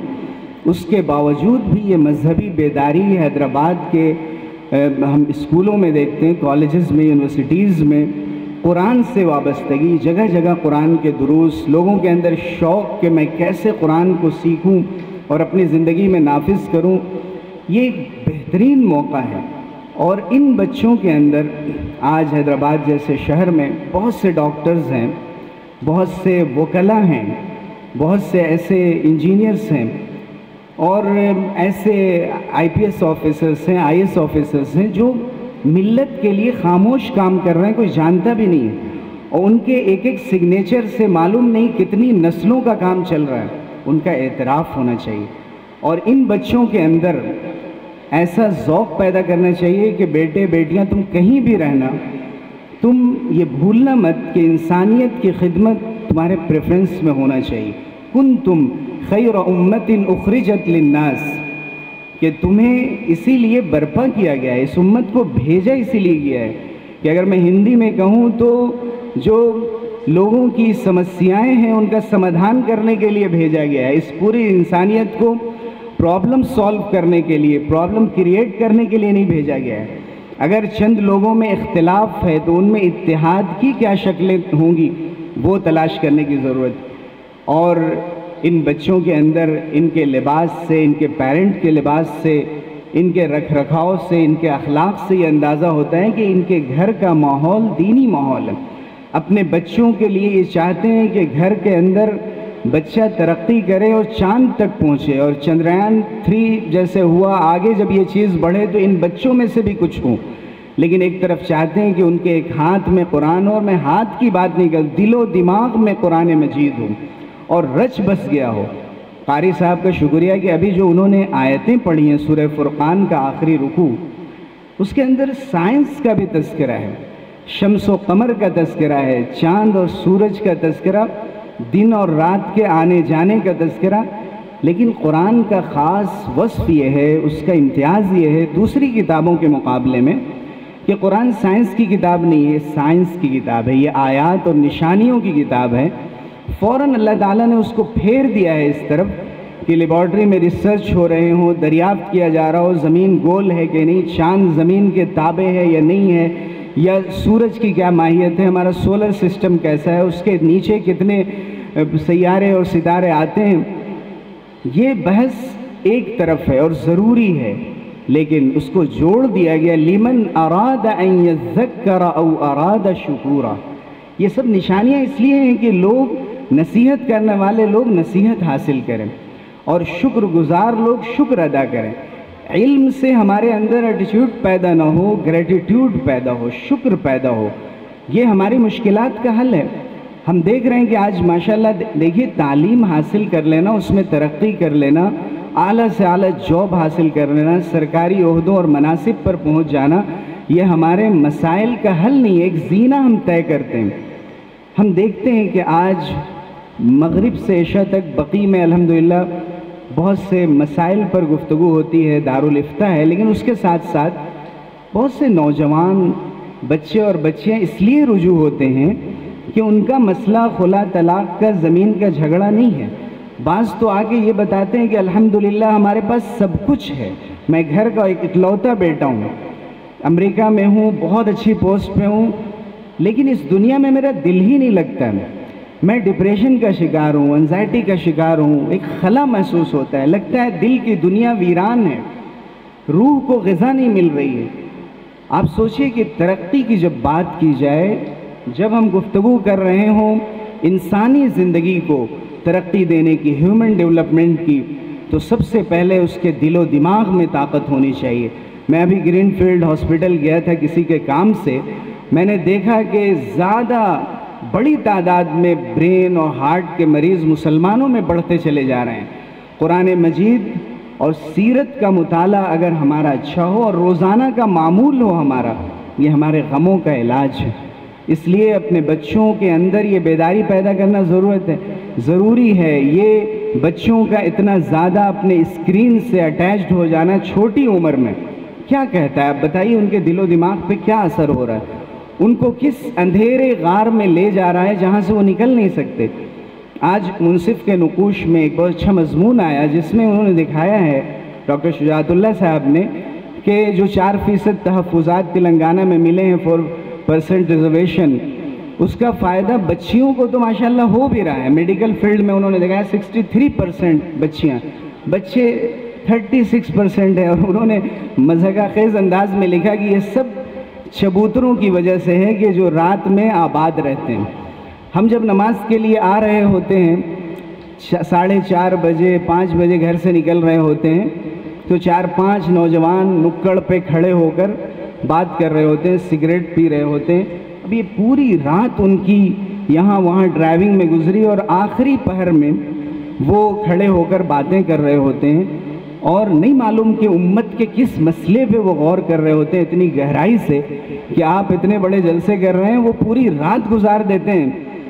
اس کے باوجود بھی یہ مذہبی بیداری حیدرآباد کے ہم اسکولوں میں دیکھتے ہیں، کالجز میں، یونیورسٹیز میں قرآن سے وابستگی، جگہ جگہ قرآن کے دروس، لوگوں کے اندر شوق کہ میں کیسے قرآن کو سیکھوں اور اپنی زندگی میں نافذ کروں. یہ ایک بہترین موقع ہے. اور ان بچوں کے اندر آج حیدرآباد جیسے شہر میں بہت سے ڈاکٹرز ہیں، بہت سے وکلاء ہیں، بہت سے ایسے انجینئرز ہیں اور ایسے آئی پی ایس آفیسرز ہیں، آئی ایس آفیسرز ہیں جو ملت کے لیے خاموش کام کر رہے ہیں، کوئی جانتا بھی نہیں ہے. اور ان کے ایک ایک سگنیچر سے معلوم نہیں کتنی نسلوں کا کام چل رہا ہے. ان کا اعتراف ہونا چاہیے. اور ان بچوں کے اندر ایسا ذوق پیدا کرنا چاہیے کہ بیٹے بیٹیاں تم کہیں بھی رہنا، تم یہ بھولنا مت کہ انسانیت کی خدمت تمہارے پریفرنس میں ہونا چاہیے. کنتم خیر امت اخرجت للناس، کہ تمہیں اسی لیے برپا کیا گیا ہے، اس امت کو بھیجا اسی لیے گیا ہے کہ اگر میں ہندی میں کہوں تو جو لوگوں کی سمسیائیں ہیں ان کا سمادھان کرنے کے لیے بھیجا گیا ہے. اس پوری انسانیت کو پرابلم سالو کرنے کے لیے، پرابلم کریٹ کرنے کے لیے نہیں بھیجا گیا ہے. اگر چند لوگوں میں اختلاف ہے تو ان میں اتحاد کی کیا شکلیں ہوں گی، وہ تلاش کرنے کی ضرورت. اور ان بچوں کے اندر ان کے لباس سے، ان کے پیرنٹ کے لباس سے، ان کے رکھ رکھاؤ سے، ان کے اخلاق سے یہ اندازہ ہوتا ہے کہ ان کے گھر کا ماحول دینی ماحول ہے. اپنے بچوں کے لیے یہ چاہتے ہیں کہ گھر کے اندر بچہ ترقی کرے اور چاند تک پہنچے، اور چندریان 3 جیسے ہوا، آگے جب یہ چیز بڑھے تو ان بچوں میں سے بھی کچھ ہوں. لیکن ایک طرف چاہتے ہیں کہ ان کے ایک ہاتھ میں قرآن، اور میں ہاتھ کی بات نہیں کرتا، دل و دماغ میں قرآن مجید ہوں اور رچ بس گیا ہو. قاری صاحب کا شکریہ کہ ابھی جو انہوں نے آیتیں پڑھی ہیں سورہ فرقان کا آخری رکوع، اس کے اندر سائنس کا بھی تذکرہ ہے، شمس و قمر کا تذکرہ ہے، چاند اور سورج کا تذکرہ، دن اور رات کے آنے جانے کا تذکرہ. لیکن قرآن کا خاص وصف یہ ہے، اس کا امتیاز یہ ہے دوسری کتابوں کے مقابلے میں کہ قرآن سائنس کی کتاب نہیں ہے، سائنس کی کتاب ہے، یہ آیات اور نشانیوں کی کتاب ہے. فوراً اللہ تعالیٰ نے اس کو پھیر دیا ہے اس طرف کہ لیبارٹری میں ریسرچ ہو رہے ہوں، دریافت کیا جا رہا ہو زمین گول ہے کہ نہیں، چاند زمین کے تابع ہے یا نہیں ہے، یا سورج کی کیا ماہیت ہے، ہمارا سولر سسٹم کیسا ہے، اس کے نیچے کتنے سیارے اور ستارے آتے ہیں. یہ بحث ایک طرف ہے اور ضروری ہے، لیکن اس کو جوڑ دیا گیا لمن اراد ان یذکر او اراد شکورا. یہ سب نشانیاں اس لیے ہیں کہ لوگ نصیحت کرنے والے لوگ نصیحت حاصل کریں اور شکر گزار لوگ شکر ادا کریں. علم سے ہمارے اندر ایٹیٹیوڈ پیدا نہ ہو، گریٹیٹیوڈ پیدا ہو، شکر پیدا ہو. یہ ہماری مشکلات کا حل ہے. ہم دیکھ رہے ہیں کہ آج ماشاءاللہ دیکھیے تعلیم حاصل کر لینا، اس میں ترقی کر لینا، اعلیٰ سے اعلیٰ جاب حاصل کر لینا، سرکاری عہدوں اور مناصب پر پہنچ جانا، یہ ہمارے مسائل کا حل نہیں ہے، ایک زینہ ہم طے کرتے ہیں. ہم دیکھتے ہیں کہ آج مغرب سے عشاء تک بقی میں الحمدللہ بہت سے مسائل پر گفتگو ہوتی ہے، دارالافتاء ہے، لیکن اس کے ساتھ ساتھ بہت سے نوجوان بچے اور بچیاں اس لیے رجوع ہوتے ہیں کہ ان کا مسئلہ خلا طلاق کا، زمین کا جھگڑا نہیں ہے. بعض تو آ کے یہ بتاتے ہیں کہ الحمدللہ ہمارے پاس سب کچھ ہے، میں گھر کا ایک اکلوتا بیٹا ہوں، امریکہ میں ہوں، بہت اچھی پوسٹ پہ ہوں، لیکن اس دنیا میں میرا دل ہی نہیں لگتا، میں ڈپریشن کا شکار ہوں، انزائٹی کا شکار ہوں، ایک خلا محسوس ہوتا ہے، لگتا ہے دل کی دنیا ویران ہے، روح کو غذا نہیں مل رہی ہے۔ آپ سوچئے کہ ترقی کی جب بات کی جائے، جب ہم گفتگو کر رہے ہوں انسانی زندگی کو ترقی دینے کی، ہیومن ڈیولپمنٹ کی، تو سب سے پہلے اس کے دل و دماغ میں طاقت ہونی چاہیے۔ میں ابھی گرین فیلڈ ہاسپٹل گیا تھا کسی کے کام سے، میں نے دیکھا کہ زیادہ بڑی تعداد میں برین اور ہارٹ کے مریض مسلمانوں میں بڑھتے چلے جا رہے ہیں۔ قرآن مجید اور سیرت کا مطالعہ اگر ہمارا اچھا ہو اور روزانہ کا معمول ہو ہمارا، یہ ہمارے غموں کا علاج ہے۔ اس لیے اپنے بچوں کے اندر یہ بیداری پیدا کرنا ضروری ہے۔ یہ بچوں کا اتنا زیادہ اپنے اسکرین سے اٹیچڈ ہو جانا چھوٹی عمر میں کیا کہتا ہے؟ آپ بتائیے ان کے دل و دماغ پہ کیا اثر ہو رہا ہے؟ ان کو کس اندھیرے غار میں لے جا رہا ہے جہاں سے وہ نکل نہیں سکتے۔ آج منصف کے نقوش میں ایک بہت اچھا مضمون آیا جس میں انہوں نے دکھایا ہے، ڈاکٹر شجاعت اللہ صاحب نے، کہ جو 4% تحفظات تلنگانہ میں ملے ہیں 4% ریزرویشن، اس کا فائدہ بچیوں کو تو ماشاءاللہ ہو بھی رہا ہے۔ میڈیکل فیلڈ میں انہوں نے دکھایا 63% بچیاں، بچے 36% ہے، اور انہوں نے مضحکہ خیز انداز میں لکھا کہ یہ سب چبوتروں کی وجہ سے ہے کہ جو رات میں آباد رہتے ہیں۔ ہم جب نماز کے لیے آ رہے ہوتے ہیں 4:30 بجے 5 بجے گھر سے نکل رہے ہوتے ہیں، تو 4-5 نوجوان نکڑ پہ کھڑے ہو کر بات کر رہے ہوتے ہیں، سگریٹ پی رہے ہوتے ہیں۔ اب یہ پوری رات ان کی یہاں وہاں ڈرائیونگ میں گزری، اور آخری پہر میں وہ کھڑے ہو کر باتیں کر رہے ہوتے ہیں، اور نہیں معلوم کہ امت کے کس مسئلے پہ وہ غور کر رہے ہوتے ہیں اتنی گہرائی سے کہ آپ اتنے بڑے جلسے کر رہے ہیں، وہ پوری رات گزار دیتے ہیں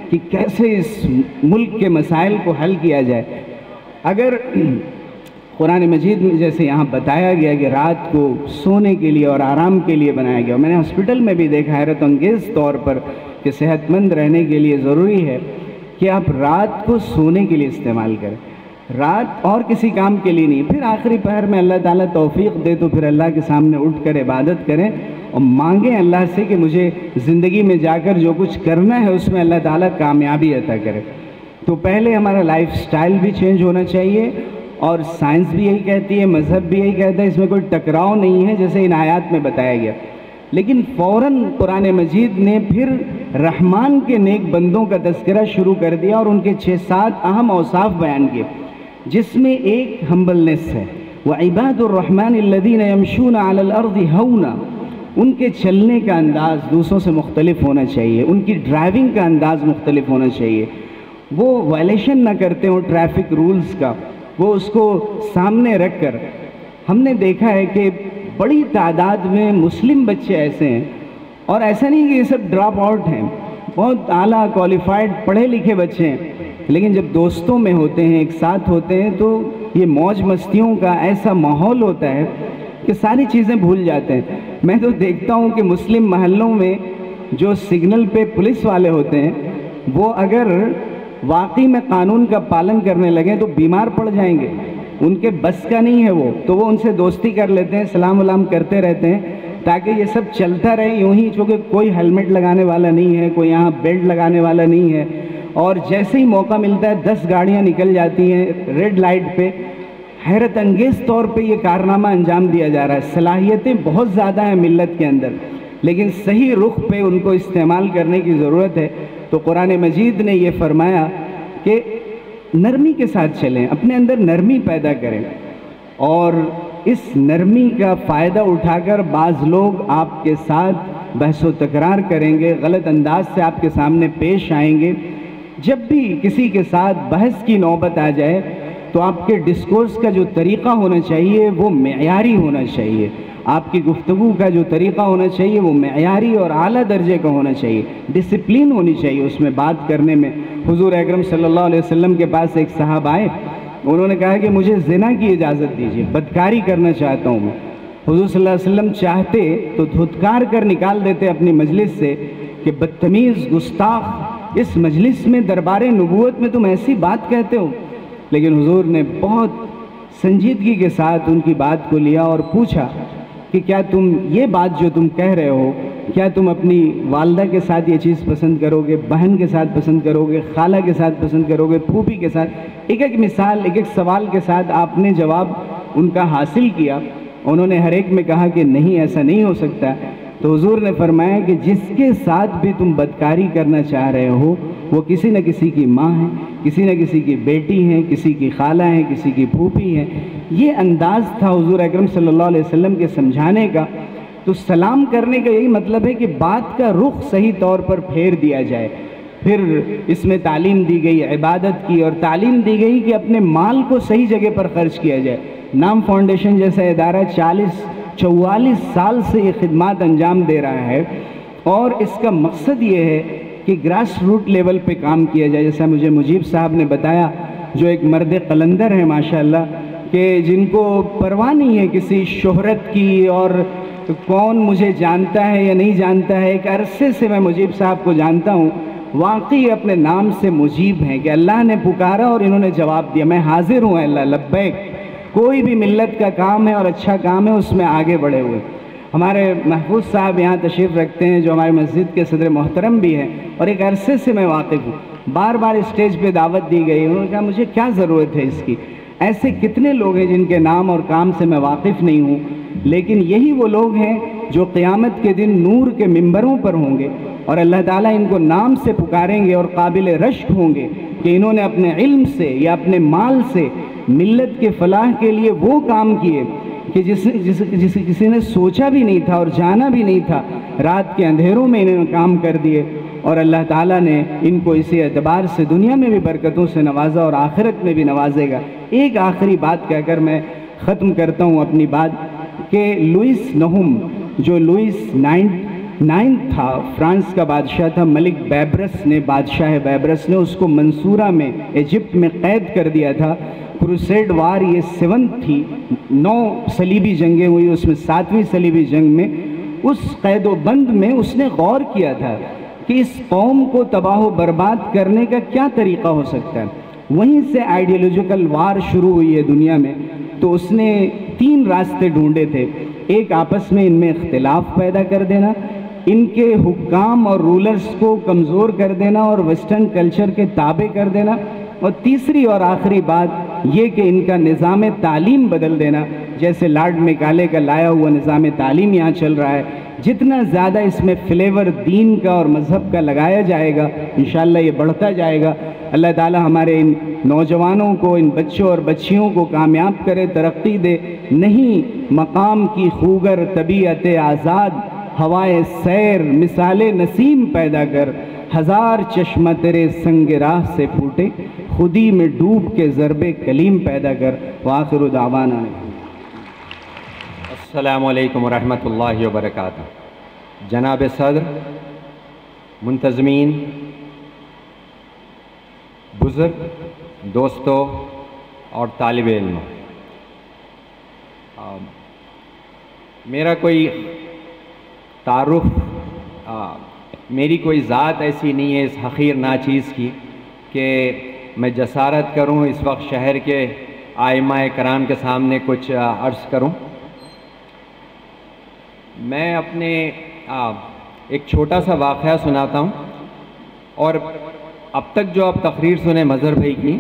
کہ کیسے اس ملک کے مسائل کو حل کیا جائے۔ اگر قرآن مجید میں جیسے یہاں بتایا گیا کہ رات کو سونے کے لیے اور آرام کے لیے بنایا گیا، میں نے ہاسپٹل میں بھی دیکھا حیرت انگیز طور پر کہ صحت مند رہنے کے لیے ضروری ہے کہ آپ رات کو سونے کے لیے استعمال کریں، رات اور کسی کام کے لیے نہیں۔ پھر آخری پہر میں اللہ تعالیٰ توفیق دے تو پھر اللہ کے سامنے اٹھ کر عبادت کریں اور مانگیں اللہ سے کہ مجھے زندگی میں جا کر جو کچھ کرنا ہے اس میں اللہ تعالیٰ کامیابی عطا کرے۔ تو پہلے ہمارا لائف سٹائل بھی چینج ہونا چاہیے، اور سائنس بھی یہی کہتی ہے، مذہب بھی یہی کہتا ہے، اس میں کوئی ٹکراؤ نہیں ہے جیسے ان آیات میں بتایا گیا۔ لیکن فوراً قرآن مجید نے پھر رحمان کے نیک بندوں کا تذکرہ شروع کر دیا اور ان کے 6-7 اہم اوصاف بیان کیے، جس میں ایک ہمبلنس ہے۔ وَعِبَادُ الرَّحْمَنِ الَّذِينَ يَمْشُونَ عَلَى الْأَرْضِ هَوْنًا، ان کے چلنے کا انداز دوسروں سے مختلف ہونا چاہیے، ان کی ڈرائیونگ کا انداز مختلف ہونا چاہیے، وہ وائلیشن نہ کرتے ہوں ٹریفک رولز کا، وہ اس کو سامنے رکھ کر۔ ہم نے دیکھا ہے کہ بڑی تعداد میں مسلم بچے ایسے ہیں، اور ایسا نہیں کہ یہ سب ڈراپ آؤٹ ہیں، بہت اعلیٰ کوالیفائڈ پڑھے لکھے بچے ہیں، لیکن جب دوستوں میں ہوتے ہیں، ایک ساتھ ہوتے ہیں، تو یہ موج مستیوں کا ایسا ماحول ہوتا ہے کہ ساری چیزیں بھول جاتے ہیں۔ میں تو دیکھتا ہوں کہ مسلم محلوں میں جو سگنل پہ پولیس والے ہوتے ہیں، وہ اگر واقعی میں قانون کا پالن کرنے لگیں تو بیمار پڑ جائیں گے، ان کے بس کا نہیں ہے وہ، تو وہ ان سے دوستی کر لیتے ہیں، سلام ولام کرتے رہتے ہیں تاکہ یہ سب چلتا رہے یوں ہی، چونکہ کوئی ہیلمٹ لگانے والا نہیں ہے، کوئی یہاں بیلٹ لگانے والا نہیں ہے، اور جیسے ہی موقع ملتا ہے 10 گاڑیاں نکل جاتی ہیں ریڈ لائٹ پہ۔ حیرت انگیز طور پہ یہ کارنامہ انجام دیا جا رہا ہے۔ صلاحیتیں بہت زیادہ ہیں ملت کے اندر، لیکن صحیح رخ پہ ان کو استعمال کرنے کی ضرورت ہے۔ تو قرآن مجید نے یہ فرمایا کہ نرمی کے ساتھ چلیں، اپنے اندر نرمی پیدا کریں، اور اس نرمی کا فائدہ اٹھا کر بعض لوگ آپ کے ساتھ بحث و تکرار کریں گے، غلط انداز سے آپ کے سامنے پیش آئیں گے۔ جب بھی کسی کے ساتھ بحث کی نوبت آ جائے تو آپ کے ڈسکورس کا جو طریقہ ہونا چاہیے وہ معیاری ہونا چاہیے، آپ کی گفتگو کا جو طریقہ ہونا چاہیے وہ معیاری اور اعلیٰ درجے کا ہونا چاہیے، ڈسپلن ہونی چاہیے اس میں بات کرنے میں۔ حضور اکرم صلی اللہ علیہ وسلم کے پاس ایک صاحب آئے، انہوں نے کہا کہ مجھے زنا کی اجازت دیجیے، بدکاری کرنا چاہتا ہوں میں۔ حضور صلی اللہ علیہ وسلم چاہتے تو دھتکار کر نکال دیتے اپنی مجلس سے کہ بدتمیز گستاخ، اس مجلس میں دربار نبوت میں تم ایسی بات کہتے ہو۔ لیکن حضور نے بہت سنجیدگی کے ساتھ ان کی بات کو لیا اور پوچھا کہ کیا تم یہ بات جو تم کہہ رہے ہو، کیا تم اپنی والدہ کے ساتھ یہ چیز پسند کرو گے، بہن کے ساتھ پسند کرو گے، خالہ کے ساتھ پسند کرو گے، پھوپھی کے ساتھ؟ ایک ایک مثال، ایک ایک سوال کے ساتھ آپ نے جواب ان کا حاصل کیا. انہوں نے ہر ایک میں کہا کہ نہیں، ایسا نہیں ہو سکتا. تو حضور نے فرمایا کہ جس کے ساتھ بھی تم بدکاری کرنا چاہ رہے ہو وہ کسی نہ کسی کی ماں ہے، کسی نہ کسی کی بیٹی ہے، کسی کی خالہ ہے، کسی کی پھوپھی ہے. یہ انداز تھا حضور اکرم صلی اللہ علیہ وسلم کے سمجھانے کا. تو سلام کرنے کا یہی مطلب ہے کہ بات کا رخ صحیح طور پر پھیر دیا جائے. پھر اس میں تعلیم دی گئی عبادت کی، اور تعلیم دی گئی کہ اپنے مال کو صحیح جگہ پر خرچ کیا جائے. نام فاؤنڈیشن جیسا ادارہ 44 سال سے یہ خدمات انجام دے رہا ہے، اور اس کا مقصد یہ ہے کہ گراس روٹ لیول پہ کام کیا جائے. جیسا مجھے مجیب صاحب نے بتایا، جو ایک مرد قلندر ہیں ماشاءاللہ، کہ جن کو پرواہ نہیں ہے کسی شہرت کی اور کون مجھے جانتا ہے یا نہیں جانتا ہے. ایک عرصے سے میں مجیب صاحب کو جانتا ہوں، واقعی اپنے نام سے مجیب ہیں کہ اللہ نے پکارا اور انہوں نے جواب دیا، میں حاضر ہوں اللہ لبیک. کوئی بھی ملت کا کام ہے اور اچھا کام ہے، اس میں آگے بڑھے ہوئے. ہمارے محفوظ صاحب یہاں تشریف رکھتے ہیں، جو ہماری مسجد کے صدر محترم بھی ہیں، اور ایک عرصے سے میں واقف ہوں. بار بار اسٹیج پہ دعوت دی گئی، انہوں نے کہا مجھے کیا ضرورت ہے اس کی. ایسے کتنے لوگ ہیں جن کے نام اور کام سے میں واقف نہیں ہوں، لیکن یہی وہ لوگ ہیں جو قیامت کے دن نور کے ممبروں پر ہوں گے، اور اللہ تعالیٰ ان کو نام سے پکاریں گے اور قابل رشک ہوں گے کہ انہوں نے اپنے علم سے یا اپنے مال سے ملت کے فلاح کے لیے وہ کام کیے کہ کسی نے سوچا بھی نہیں تھا اور جانا بھی نہیں تھا. رات کے اندھیروں میں انہوں نے کام کر دیے، اور اللہ تعالیٰ نے ان کو اسی اعتبار سے دنیا میں بھی برکتوں سے نوازا اور آخرت میں بھی نوازے گا. ایک آخری بات کہہ کر میں ختم کرتا ہوں اپنی بات، کہ لوئس نہم، جو لوئس 9 تھا، فرانس کا بادشاہ تھا، ملک بیبرس نے، بادشاہ بیبرس نے اس کو منصورہ میں ایجپٹ میں قید کر دیا تھا. کروسیڈ وار یہ 7 تھی، 9 صلیبی جنگیں ہوئی، اس میں 7ویں صلیبی جنگ میں اس قید و بند میں اس نے غور کیا تھا کہ اس قوم کو تباہ و برباد کرنے کا کیا طریقہ ہو سکتا ہے. وہیں سے آئیڈیالوجیکل وار شروع ہوئی ہے دنیا میں. تو اس نے 3 راستے ڈھونڈے تھے. ایک، آپس میں ان میں اختلاف پیدا کر دینا، ان کے حکام اور رولرز کو کمزور کر دینا اور ویسٹرن کلچر کے تابع کر دینا، اور تیسری اور آخری بات یہ کہ ان کا نظام تعلیم بدل دینا. جیسے لارڈ میکالے کا لایا ہوا نظام تعلیم یہاں چل رہا ہے، جتنا زیادہ اس میں فلیور دین کا اور مذہب کا لگایا جائے گا انشاءاللہ یہ بڑھتا جائے گا. اللہ تعالی ہمارے ان نوجوانوں کو، ان بچوں اور بچیوں کو کامیاب کرے، ترقی دے. نہیں مقام کی خوگر طبیعت آزاد، ہوائے سیر مثال نسیم پیدا کر، ہزار چشمہ تیرے سنگ راہ سے پھوٹے، خودی میں ڈوب کے ضرب کلیم پیدا کر. وآخر دعوانا السلام علیکم ورحمۃ اللہ وبرکاتہ. جناب صدر، منتظمین، بزرگ دوستوں اور طالب علم، میرا کوئی تعارف، میری کوئی ذات ایسی نہیں ہے اس حقیر ناچیز کی کہ میں جسارت کروں اس وقت شہر کے ائمہ کرام کے سامنے کچھ عرض کروں. میں اپنے ایک چھوٹا سا واقعہ سناتا ہوں، اور اب تک جو آپ تقریر سنے مظہر بھائی کی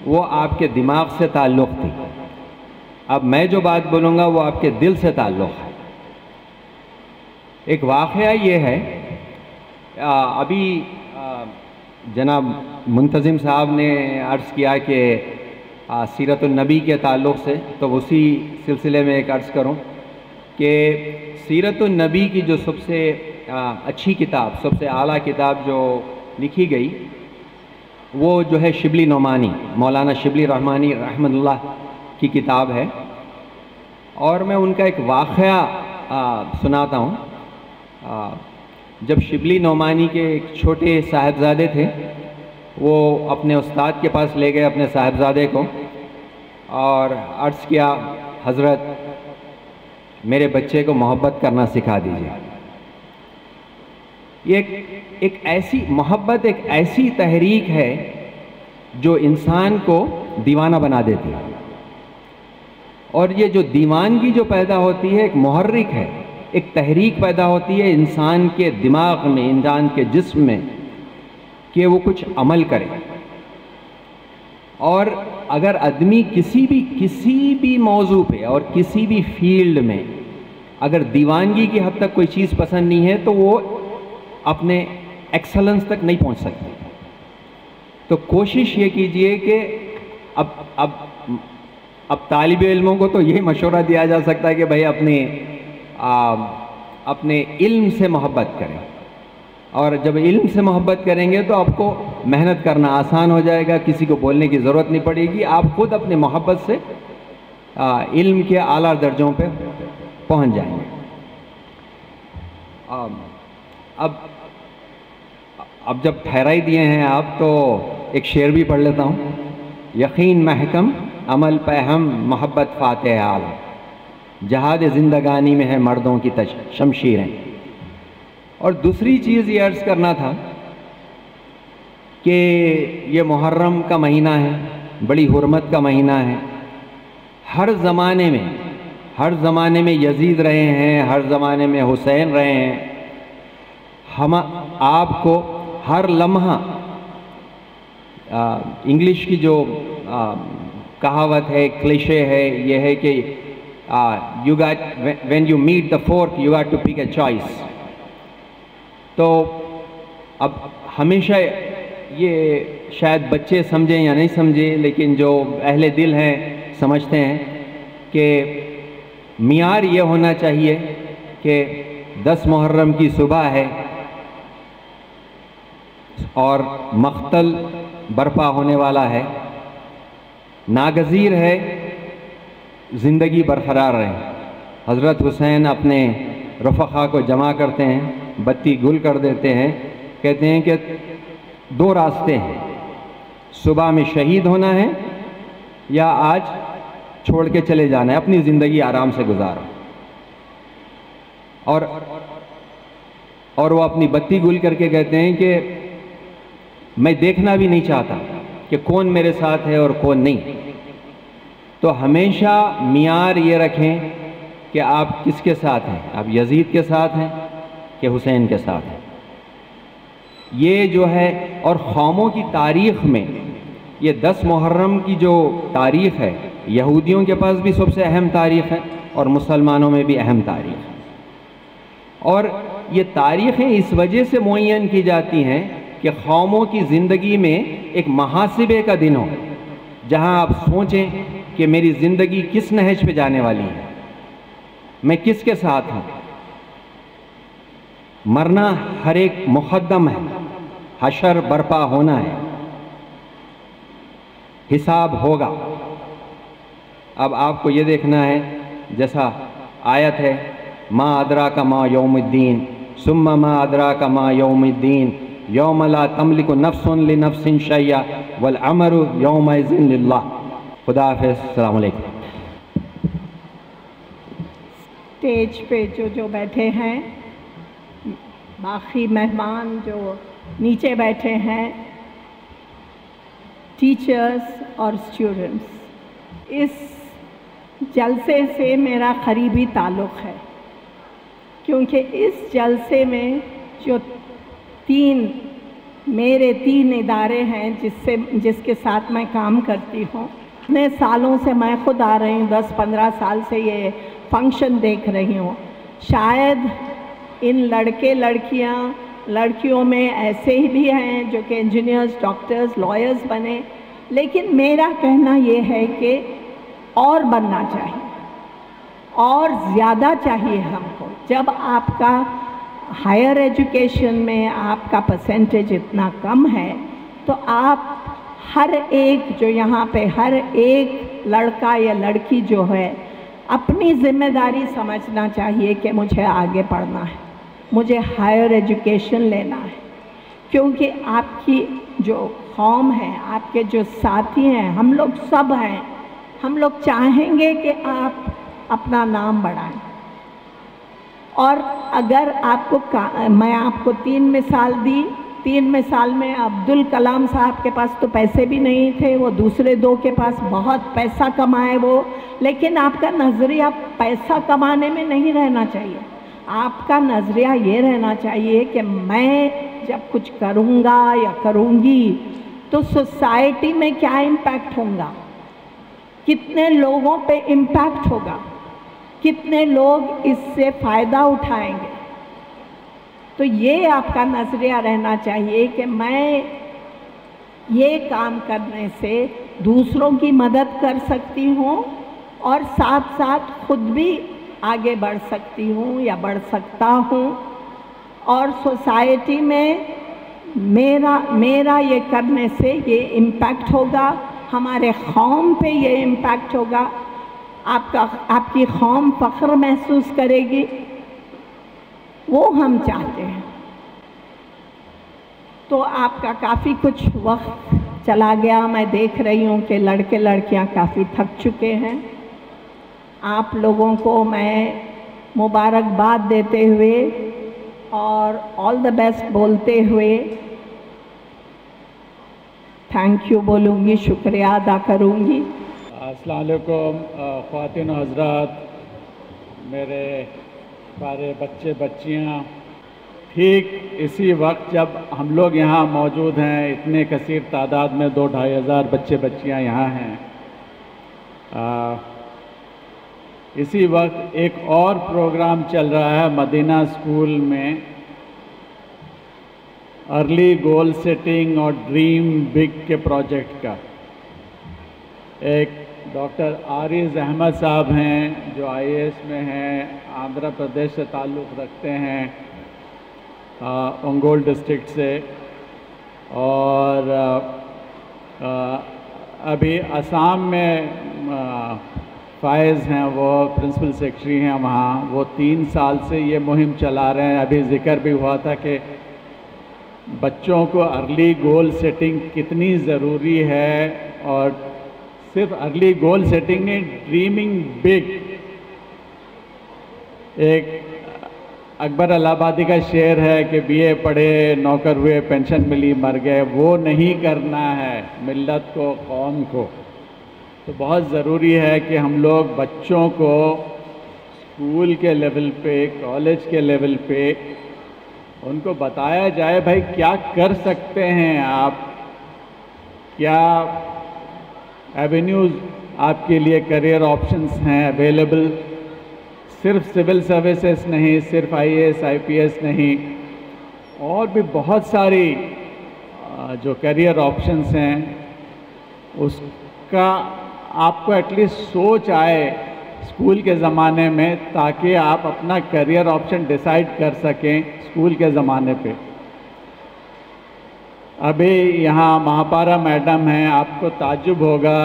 وہ آپ کے دماغ سے تعلق تھی. اب میں جو بات بولوں گا وہ آپ کے دل سے تعلق ہے. ایک واقعہ یہ ہے، ابھی جناب منتظم صاحب نے عرض کیا کہ سیرت النبی کے تعلق سے، تو اسی سلسلے میں ایک عرض کروں کہ سیرت النبی کی جو سب سے اچھی کتاب، سب سے اعلیٰ کتاب جو لکھی گئی وہ جو ہے شبلی نعمانی، مولانا شبلی رحمانی رحمۃ اللہ کی کتاب ہے. اور میں ان کا ایک واقعہ سناتا ہوں. جب شبلی نعمانی کے ایک چھوٹے صاحبزادے تھے، وہ اپنے استاد کے پاس لے گئے اپنے صاحبزادے کو اور عرض کیا، حضرت میرے بچے کو محبت کرنا سکھا دیجیے. یہ ایک ایسی محبت، ایک ایسی تحریک ہے جو انسان کو دیوانہ بنا دیتی ہے. اور یہ جو دیوانگی جو پیدا ہوتی ہے ایک محرک ہے، ایک تحریک پیدا ہوتی ہے انسان کے دماغ میں، انسان کے جسم میں، کہ وہ کچھ عمل کرے. اور اگر آدمی کسی بھی موضوع پہ اور کسی بھی فیلڈ میں اگر دیوانگی کی حد تک کوئی چیز پسند نہیں ہے تو وہ اپنے ایکسلنس تک نہیں پہنچ سکتے. تو کوشش یہ کیجئے کہ اب طالب علموں کو تو یہ مشورہ دیا جا سکتا ہے کہ بھائی اپنے علم سے محبت کریں، اور جب علم سے محبت کریں گے تو آپ کو محنت کرنا آسان ہو جائے گا، کسی کو بولنے کی ضرورت نہیں پڑے گی، آپ خود اپنے محبت سے علم کے اعلیٰ درجوں پہ پہنچ جائیں گے. اب جب ٹھہرائی دیے ہیں آپ تو ایک شعر بھی پڑھ لیتا ہوں. یقین محکم عمل پہ ہم محبت فاتح عالم، جہاد زندگانی میں ہے مردوں کی شمشیریں. اور دوسری چیز یہ عرض کرنا تھا کہ یہ محرم کا مہینہ ہے، بڑی حرمت کا مہینہ ہے. ہر زمانے میں یزید رہے ہیں، ہر زمانے میں حسین رہے ہیں. ہم آپ کو ہر لمحہ انگلش کی جو کہاوت ہے، کلیشے ہے، یہ ہے کہ when you meet the fork you got to pick a choice. تو اب ہمیشہ یہ شاید بچے سمجھیں یا نہیں سمجھیں، لیکن جو اہل دل ہیں سمجھتے ہیں کہ معیار یہ ہونا چاہیے کہ 10 محرم کی صبح ہے اور مقتل برپا ہونے والا ہے، ناگزیر ہے زندگی برقرار رہے. حضرت حسین اپنے رفقا کو جمع کرتے ہیں، بتی گل کر دیتے ہیں، کہتے ہیں کہ 2 راستے ہیں، صبح میں شہید ہونا ہے یا آج چھوڑ کے چلے جانا ہے، اپنی زندگی آرام سے گزارو. اور وہ اپنی بتی گل کر کے کہتے ہیں کہ میں دیکھنا بھی نہیں چاہتا کہ کون میرے ساتھ ہے اور کون نہیں. تو ہمیشہ معیار یہ رکھیں کہ آپ کس کے ساتھ ہیں، آپ یزید کے ساتھ ہیں کہ حسین کے ساتھ ہیں. یہ جو ہے، اور قوموں کی تاریخ میں یہ 10 محرم کی جو تاریخ ہے، یہودیوں کے پاس بھی سب سے اہم تاریخ ہے اور مسلمانوں میں بھی اہم تاریخ ہے. اور یہ تاریخیں اس وجہ سے معین کی جاتی ہیں کہ قوموں کی زندگی میں ایک محاسبے کا دن ہو، جہاں آپ سوچیں کہ میری زندگی کس نہج پہ جانے والی ہے، میں کس کے ساتھ ہوں. مرنا ہر ایک مقدم ہے، حشر برپا ہونا ہے، حساب ہوگا. اب آپ کو یہ دیکھنا ہے، جیسا آیت ہے، ما ادراک ما یوم الدین ثم ما ادراک ما یوم الدین یوم لا تملک نفس لنفس شیئا والامر یومئذ للہ. خدا حافظ، السلام علیکم. اسٹیج پہ جو بیٹھے ہیں، باقی مہمان جو نیچے بیٹھے ہیں، ٹیچرز اور اسٹوڈنٹس، اس جلسے سے میرا قریبی تعلق ہے، کیونکہ اس جلسے میں جو میرے 3 ادارے ہیں جس کے ساتھ میں کام کرتی ہوں. اتنے سالوں سے میں خود آ رہی ہوں، 10-15 سال سے یہ فنکشن دیکھ رہی ہوں. شاید ان لڑکیوں میں ایسے ہی بھی ہیں جو کہ انجینئرز، ڈاکٹرز، لائرز بنے، لیکن میرا کہنا یہ ہے کہ اور بننا چاہیے، اور زیادہ چاہیے ہم کو. جب آپ کا ہائر ایجوکیشن میں آپ کا پرسنٹیج اتنا کم ہے تو آپ ہر ایک جو یہاں پہ ہر ایک لڑکا یا لڑکی جو ہے اپنی ذمہ داری سمجھنا چاہیے کہ مجھے آگے پڑھنا ہے، مجھے ہائر ایجوکیشن لینا ہے. کیونکہ آپ کی جو قوم ہے، آپ کے جو ساتھی ہیں، ہم لوگ سب ہیں، ہم لوگ چاہیں گے کہ آپ اپنا نام بڑھائیں. اور اگر آپ کو میں آپ کو 3 مثال دی 3 مثال میں عبدال کلام صاحب کے پاس تو پیسے بھی نہیں تھے، وہ دوسرے 2 کے پاس بہت پیسہ کمائے وہ، لیکن آپ کا نظریہ پیسہ کمانے میں نہیں رہنا چاہیے. آپ کا نظریہ یہ رہنا چاہیے کہ میں جب کچھ کروں گا یا کروں گی تو سوسائٹی میں کیا امپیکٹ ہوگا، کتنے لوگوں پہ امپیکٹ ہوگا، کتنے لوگ اس سے فائدہ اٹھائیں گے. تو یہ آپ کا نظریہ رہنا چاہیے کہ میں یہ کام کرنے سے دوسروں کی مدد کر سکتی ہوں اور ساتھ ساتھ خود بھی آگے بڑھ سکتی ہوں یا بڑھ سکتا ہوں، اور سوسائٹی میں میرا یہ کرنے سے یہ امپیکٹ ہوگا، ہمارے قوم پہ یہ امپیکٹ ہوگا، آپ کی قوم فخر محسوس کرے گی. وہ ہم چاہتے ہیں. تو آپ کا کافی کچھ وقت چلا گیا، میں دیکھ رہی ہوں کہ لڑکے لڑکیاں کافی تھک چکے ہیں. آپ لوگوں کو میں مبارکباد دیتے ہوئے اور آل دا بیسٹ بولتے ہوئے تھینک یو بولوں گی، شکریہ ادا کروں گی. السلام علیکم خواتین و حضرات، میرے سارے بچے بچیاں. ٹھیک اسی وقت جب ہم لوگ یہاں موجود ہیں، اتنے کثیر تعداد میں 2-2.5 ہزار بچے بچیاں یہاں ہیں، اسی وقت ایک اور پروگرام چل رہا ہے مدینہ اسکول میں، ارلی گول سیٹنگ اور ڈریم بگ کے پروجیکٹ کا. ایک ڈاکٹر عارض احمد صاحب ہیں جو IAS میں ہیں، آندھرا پردیش سے تعلق رکھتے ہیں، انگول ڈسٹرکٹ سے، اور ابھی آسام میں فائز ہیں، وہ پرنسپل سیکرٹری ہیں وہاں. وہ 3 سال سے یہ مہم چلا رہے ہیں. ابھی ذکر بھی ہوا تھا کہ بچوں کو ارلی گول سیٹنگ کتنی ضروری ہے، اور صرف ارلی گول سیٹنگ نہیں، ڈریمنگ بگ. ایک اکبر الہ آبادی کا شعر ہے کہ BA پڑھے نوکر ہوئے پینشن ملی مر گئے. وہ نہیں کرنا ہے ملت کو، قوم کو. تو بہت ضروری ہے کہ ہم لوگ بچوں کو اسکول کے لیول پہ، کالج کے لیول پہ ان کو بتایا جائے بھائی کیا کر سکتے ہیں آپ، کیا ایونیوز آپ کے لیے کیریئر آپشنس ہیں اویلیبل. صرف سول سروسز نہیں، صرف IAS IPS نہیں، اور بھی بہت ساری جو کیریئر آپشنس ہیں اس کا آپ کو ایٹ لیسٹ سوچ آئے اسکول کے زمانے میں، تاکہ آپ اپنا کیریئر آپشن ڈیسائیڈ کر سکیں اسکول کے زمانے پہ. ابھی یہاں مہاپارا میڈم ہیں، آپ کو تعجب ہوگا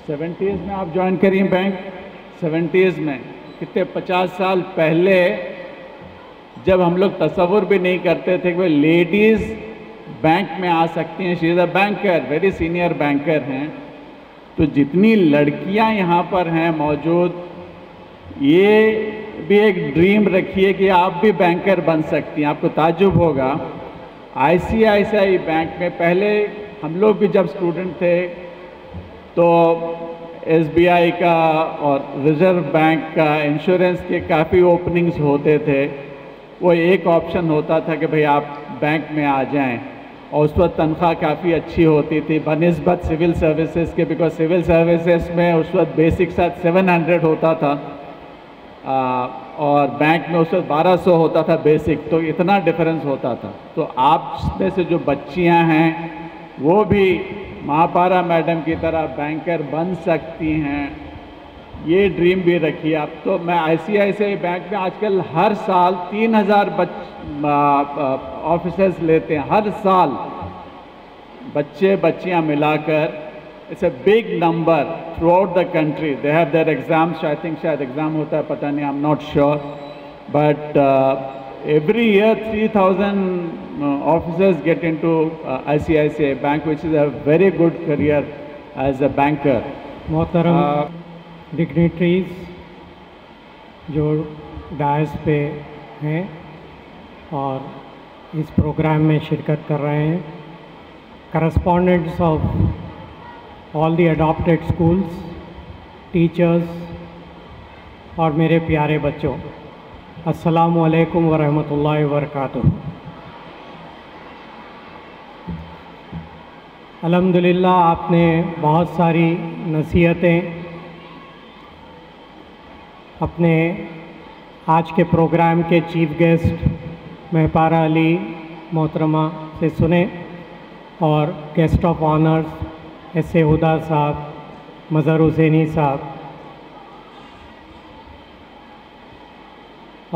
70s میں آپ جوائن کری بینک، 70s میں کتنے 50 سال پہلے جب ہم لوگ تصور بھی نہیں کرتے تھے کہ وہ لیڈیز بینک میں آ سکتی ہیں. She is a banker, very senior banker ہیں. تو جتنی لڑکیاں یہاں پر ہیں موجود، یہ بھی ایک ڈریم رکھیے کہ آپ بھی بینکر بن سکتی ہیں. آپ کو تعجب ہوگا ICICI بینک میں پہلے ہم لوگ بھی جب اسٹوڈنٹ تھے تو SBI کا اور ریزرو بینک کا انشورنس کے کافی اوپننگز ہوتے تھے. وہ ایک آپشن ہوتا تھا کہ بھئی آپ بینک میں آ جائیں، اور اس وقت تنخواہ کافی اچھی ہوتی تھی بنسبت سول سروسز کے، بیکاز سول سروسز میں اس وقت بیسک ساتھ 700 ہوتا تھا اور بینک میں اس وقت 1200 ہوتا تھا بیسک. تو اتنا ڈفرینس ہوتا تھا. تو آپ میں سے جو بچیاں ہیں وہ بھی مہاپارا میڈم کی طرح بینکر بن سکتی ہیں. یہ ڈریم بھی رکھیے آپ. تو میں ICICI بینک میں آج کل ہر سال 3000 آفیسرز لیتے ہیں، ہر سال بچے بچیاں ملا کر. It's a big number throughout the country. They have their exams. I think شاید ایگزام ہوتا ہے، پتہ نہیں، I am not sure. But every year 3000 officers get into ICICI Bank, which is a very good career as a banker. محترم dignitaries جو dice پہ ہیں اور اس پروگرام میں شرکت کر رہے ہیں، correspondents of all the adapted schools, teachers اور میرے پیارے بچوں، السلام علیکم ورحمۃ اللہ وبرکاتہ۔ الحمدللہ آپ نے بہت ساری نصیحتیں اپنے آج کے پروگرام کے چیف گیسٹ مہپارہ علی محترمہ سے سنے، اور guest of honours S A Huda Sahab, مظہر حسینی صاحب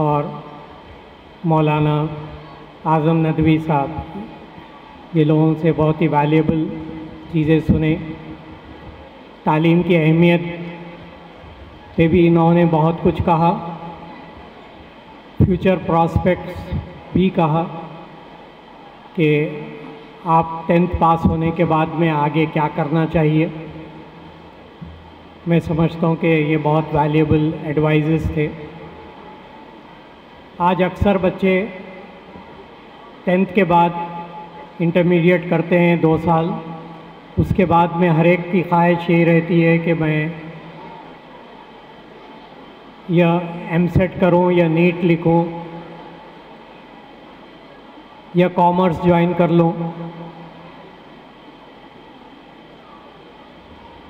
اور مولانا اعظم ندوی صاحب، یہ لوگوں سے بہت ہی ویلیبل چیزیں سنیں۔ تعلیم کی اہمیت پہ بھی انہوں نے بہت کچھ کہا، فیوچر پراسپیکٹس بھی کہا کہ آپ 10th پاس ہونے کے بعد میں آگے کیا کرنا چاہیے۔ میں سمجھتا ہوں کہ یہ بہت ویلیبل ایڈوائزز تھے۔ آج اکثر بچے 10th کے بعد انٹرمیڈیٹ کرتے ہیں 2 سال، اس کے بعد میں ہر ایک کی خواہش یہ رہتی ہے کہ میں یا ایم سیٹ کروں یا نیٹ لکھوں یا کامرس جوائن کر لوں۔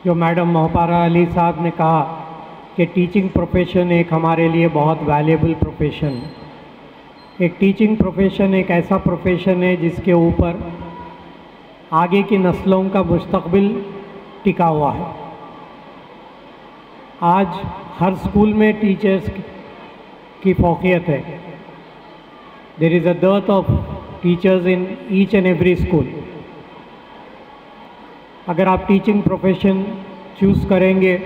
جو میڈم مہپارہ علی صاحب نے کہا کہ ٹیچنگ پروفیشن ایک ہمارے لیے بہت ویلیبل پروفیشن ہے۔ ایک ٹیچنگ پروفیشن ایک ایسا پروفیشن ہے جس کے اوپر آگے کی نسلوں کا مستقبل ٹکا ہوا ہے۔ آج ہر اسکول میں ٹیچرز کی فوقیت ہے۔ There is a dearth of teachers in each and every school. اگر آپ ٹیچنگ پروفیشن چوز کریں گے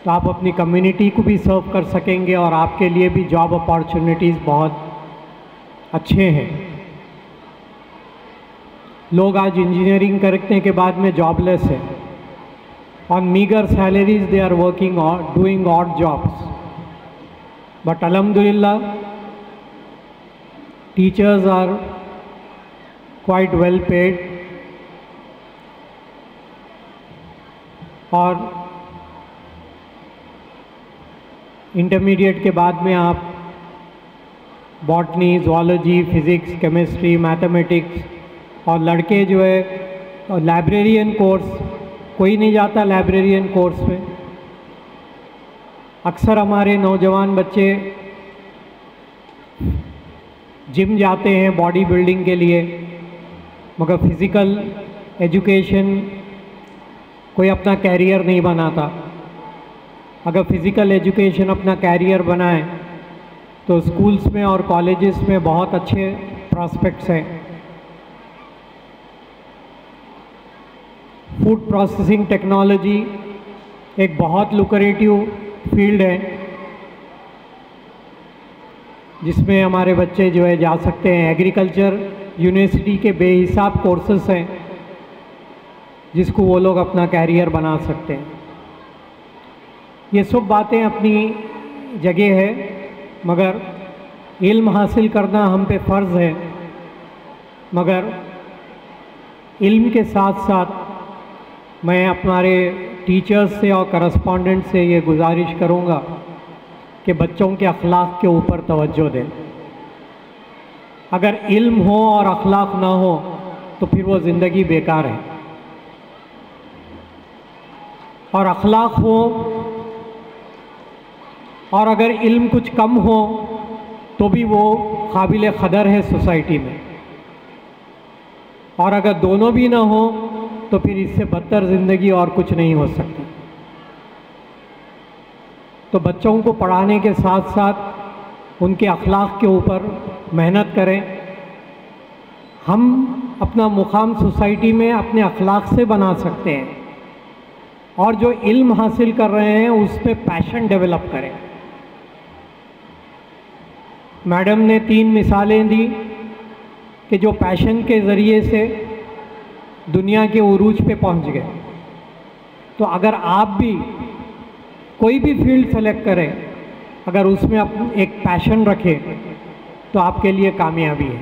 تو آپ اپنی کمیونٹی کو بھی سرو کر سکیں گے، اور آپ کے لیے بھی جاب اپارچونیٹیز بہت اچھے ہیں۔ لوگ آج انجینئرنگ کرنے کے بعد میں جاب لیس ہیں۔ On meager salaries they are working or doing odd jobs. But alhamdulillah, teachers are quite well paid. اور انٹرمیڈیٹ کے بعد میں آپ botany, zoology, physics, chemistry, mathematics, اور لڑکے جو ہے لائبریرین کورس، کوئی نہیں جاتا لائبریرین کورس میں۔ اکثر ہمارے نوجوان بچے جم جاتے ہیں باڈی بلڈنگ کے لیے، مگر فزیکل ایجوکیشن کوئی اپنا کیریئر نہیں بناتا۔ اگر فزیکل ایجوکیشن اپنا کیریئر بنائیں تو اسکولس میں اور کالجز میں بہت اچھے پراسپیکٹس ہیں۔ فوڈ پروسیسنگ ٹیکنالوجی ایک بہت لوکریٹیو فیلڈ ہے، جس میں ہمارے بچے جو ہے جا سکتے ہیں۔ ایگریکلچر یونیورسٹی کے بے حساب کورسز ہیں جس کو وہ لوگ اپنا کیریئر بنا سکتے ہیں۔ یہ سب باتیں اپنی جگہ ہے، مگر علم حاصل کرنا ہم پہ فرض ہے۔ مگر علم کے ساتھ ساتھ میں ہمارے ٹیچرز سے اور کرسپونڈنٹ سے یہ گزارش کروں گا کہ بچوں کے اخلاق کے اوپر توجہ دیں۔ اگر علم ہو اور اخلاق نہ ہو تو پھر وہ زندگی بیکار ہے، اور اخلاق ہو اور اگر علم کچھ کم ہو تو بھی وہ قابل قدر ہے سوسائٹی میں، اور اگر دونوں بھی نہ ہو تو پھر اس سے بدتر زندگی اور کچھ نہیں ہو سکتی۔ تو بچوں کو پڑھانے کے ساتھ ساتھ ان کے اخلاق کے اوپر محنت کریں۔ ہم اپنا مقام سوسائٹی میں اپنے اخلاق سے بنا سکتے ہیں، اور جو علم حاصل کر رہے ہیں اس پہ پیشن ڈیولپ کریں۔ میڈم نے 3 مثالیں دی کہ جو پیشن کے ذریعے سے دنیا کے عروج پہ پہنچ گئے۔ تو اگر آپ بھی کوئی بھی فیلڈ سلیکٹ کریں، اگر اس میں ایک پیشن رکھیں تو آپ کے لیے کامیابی ہے۔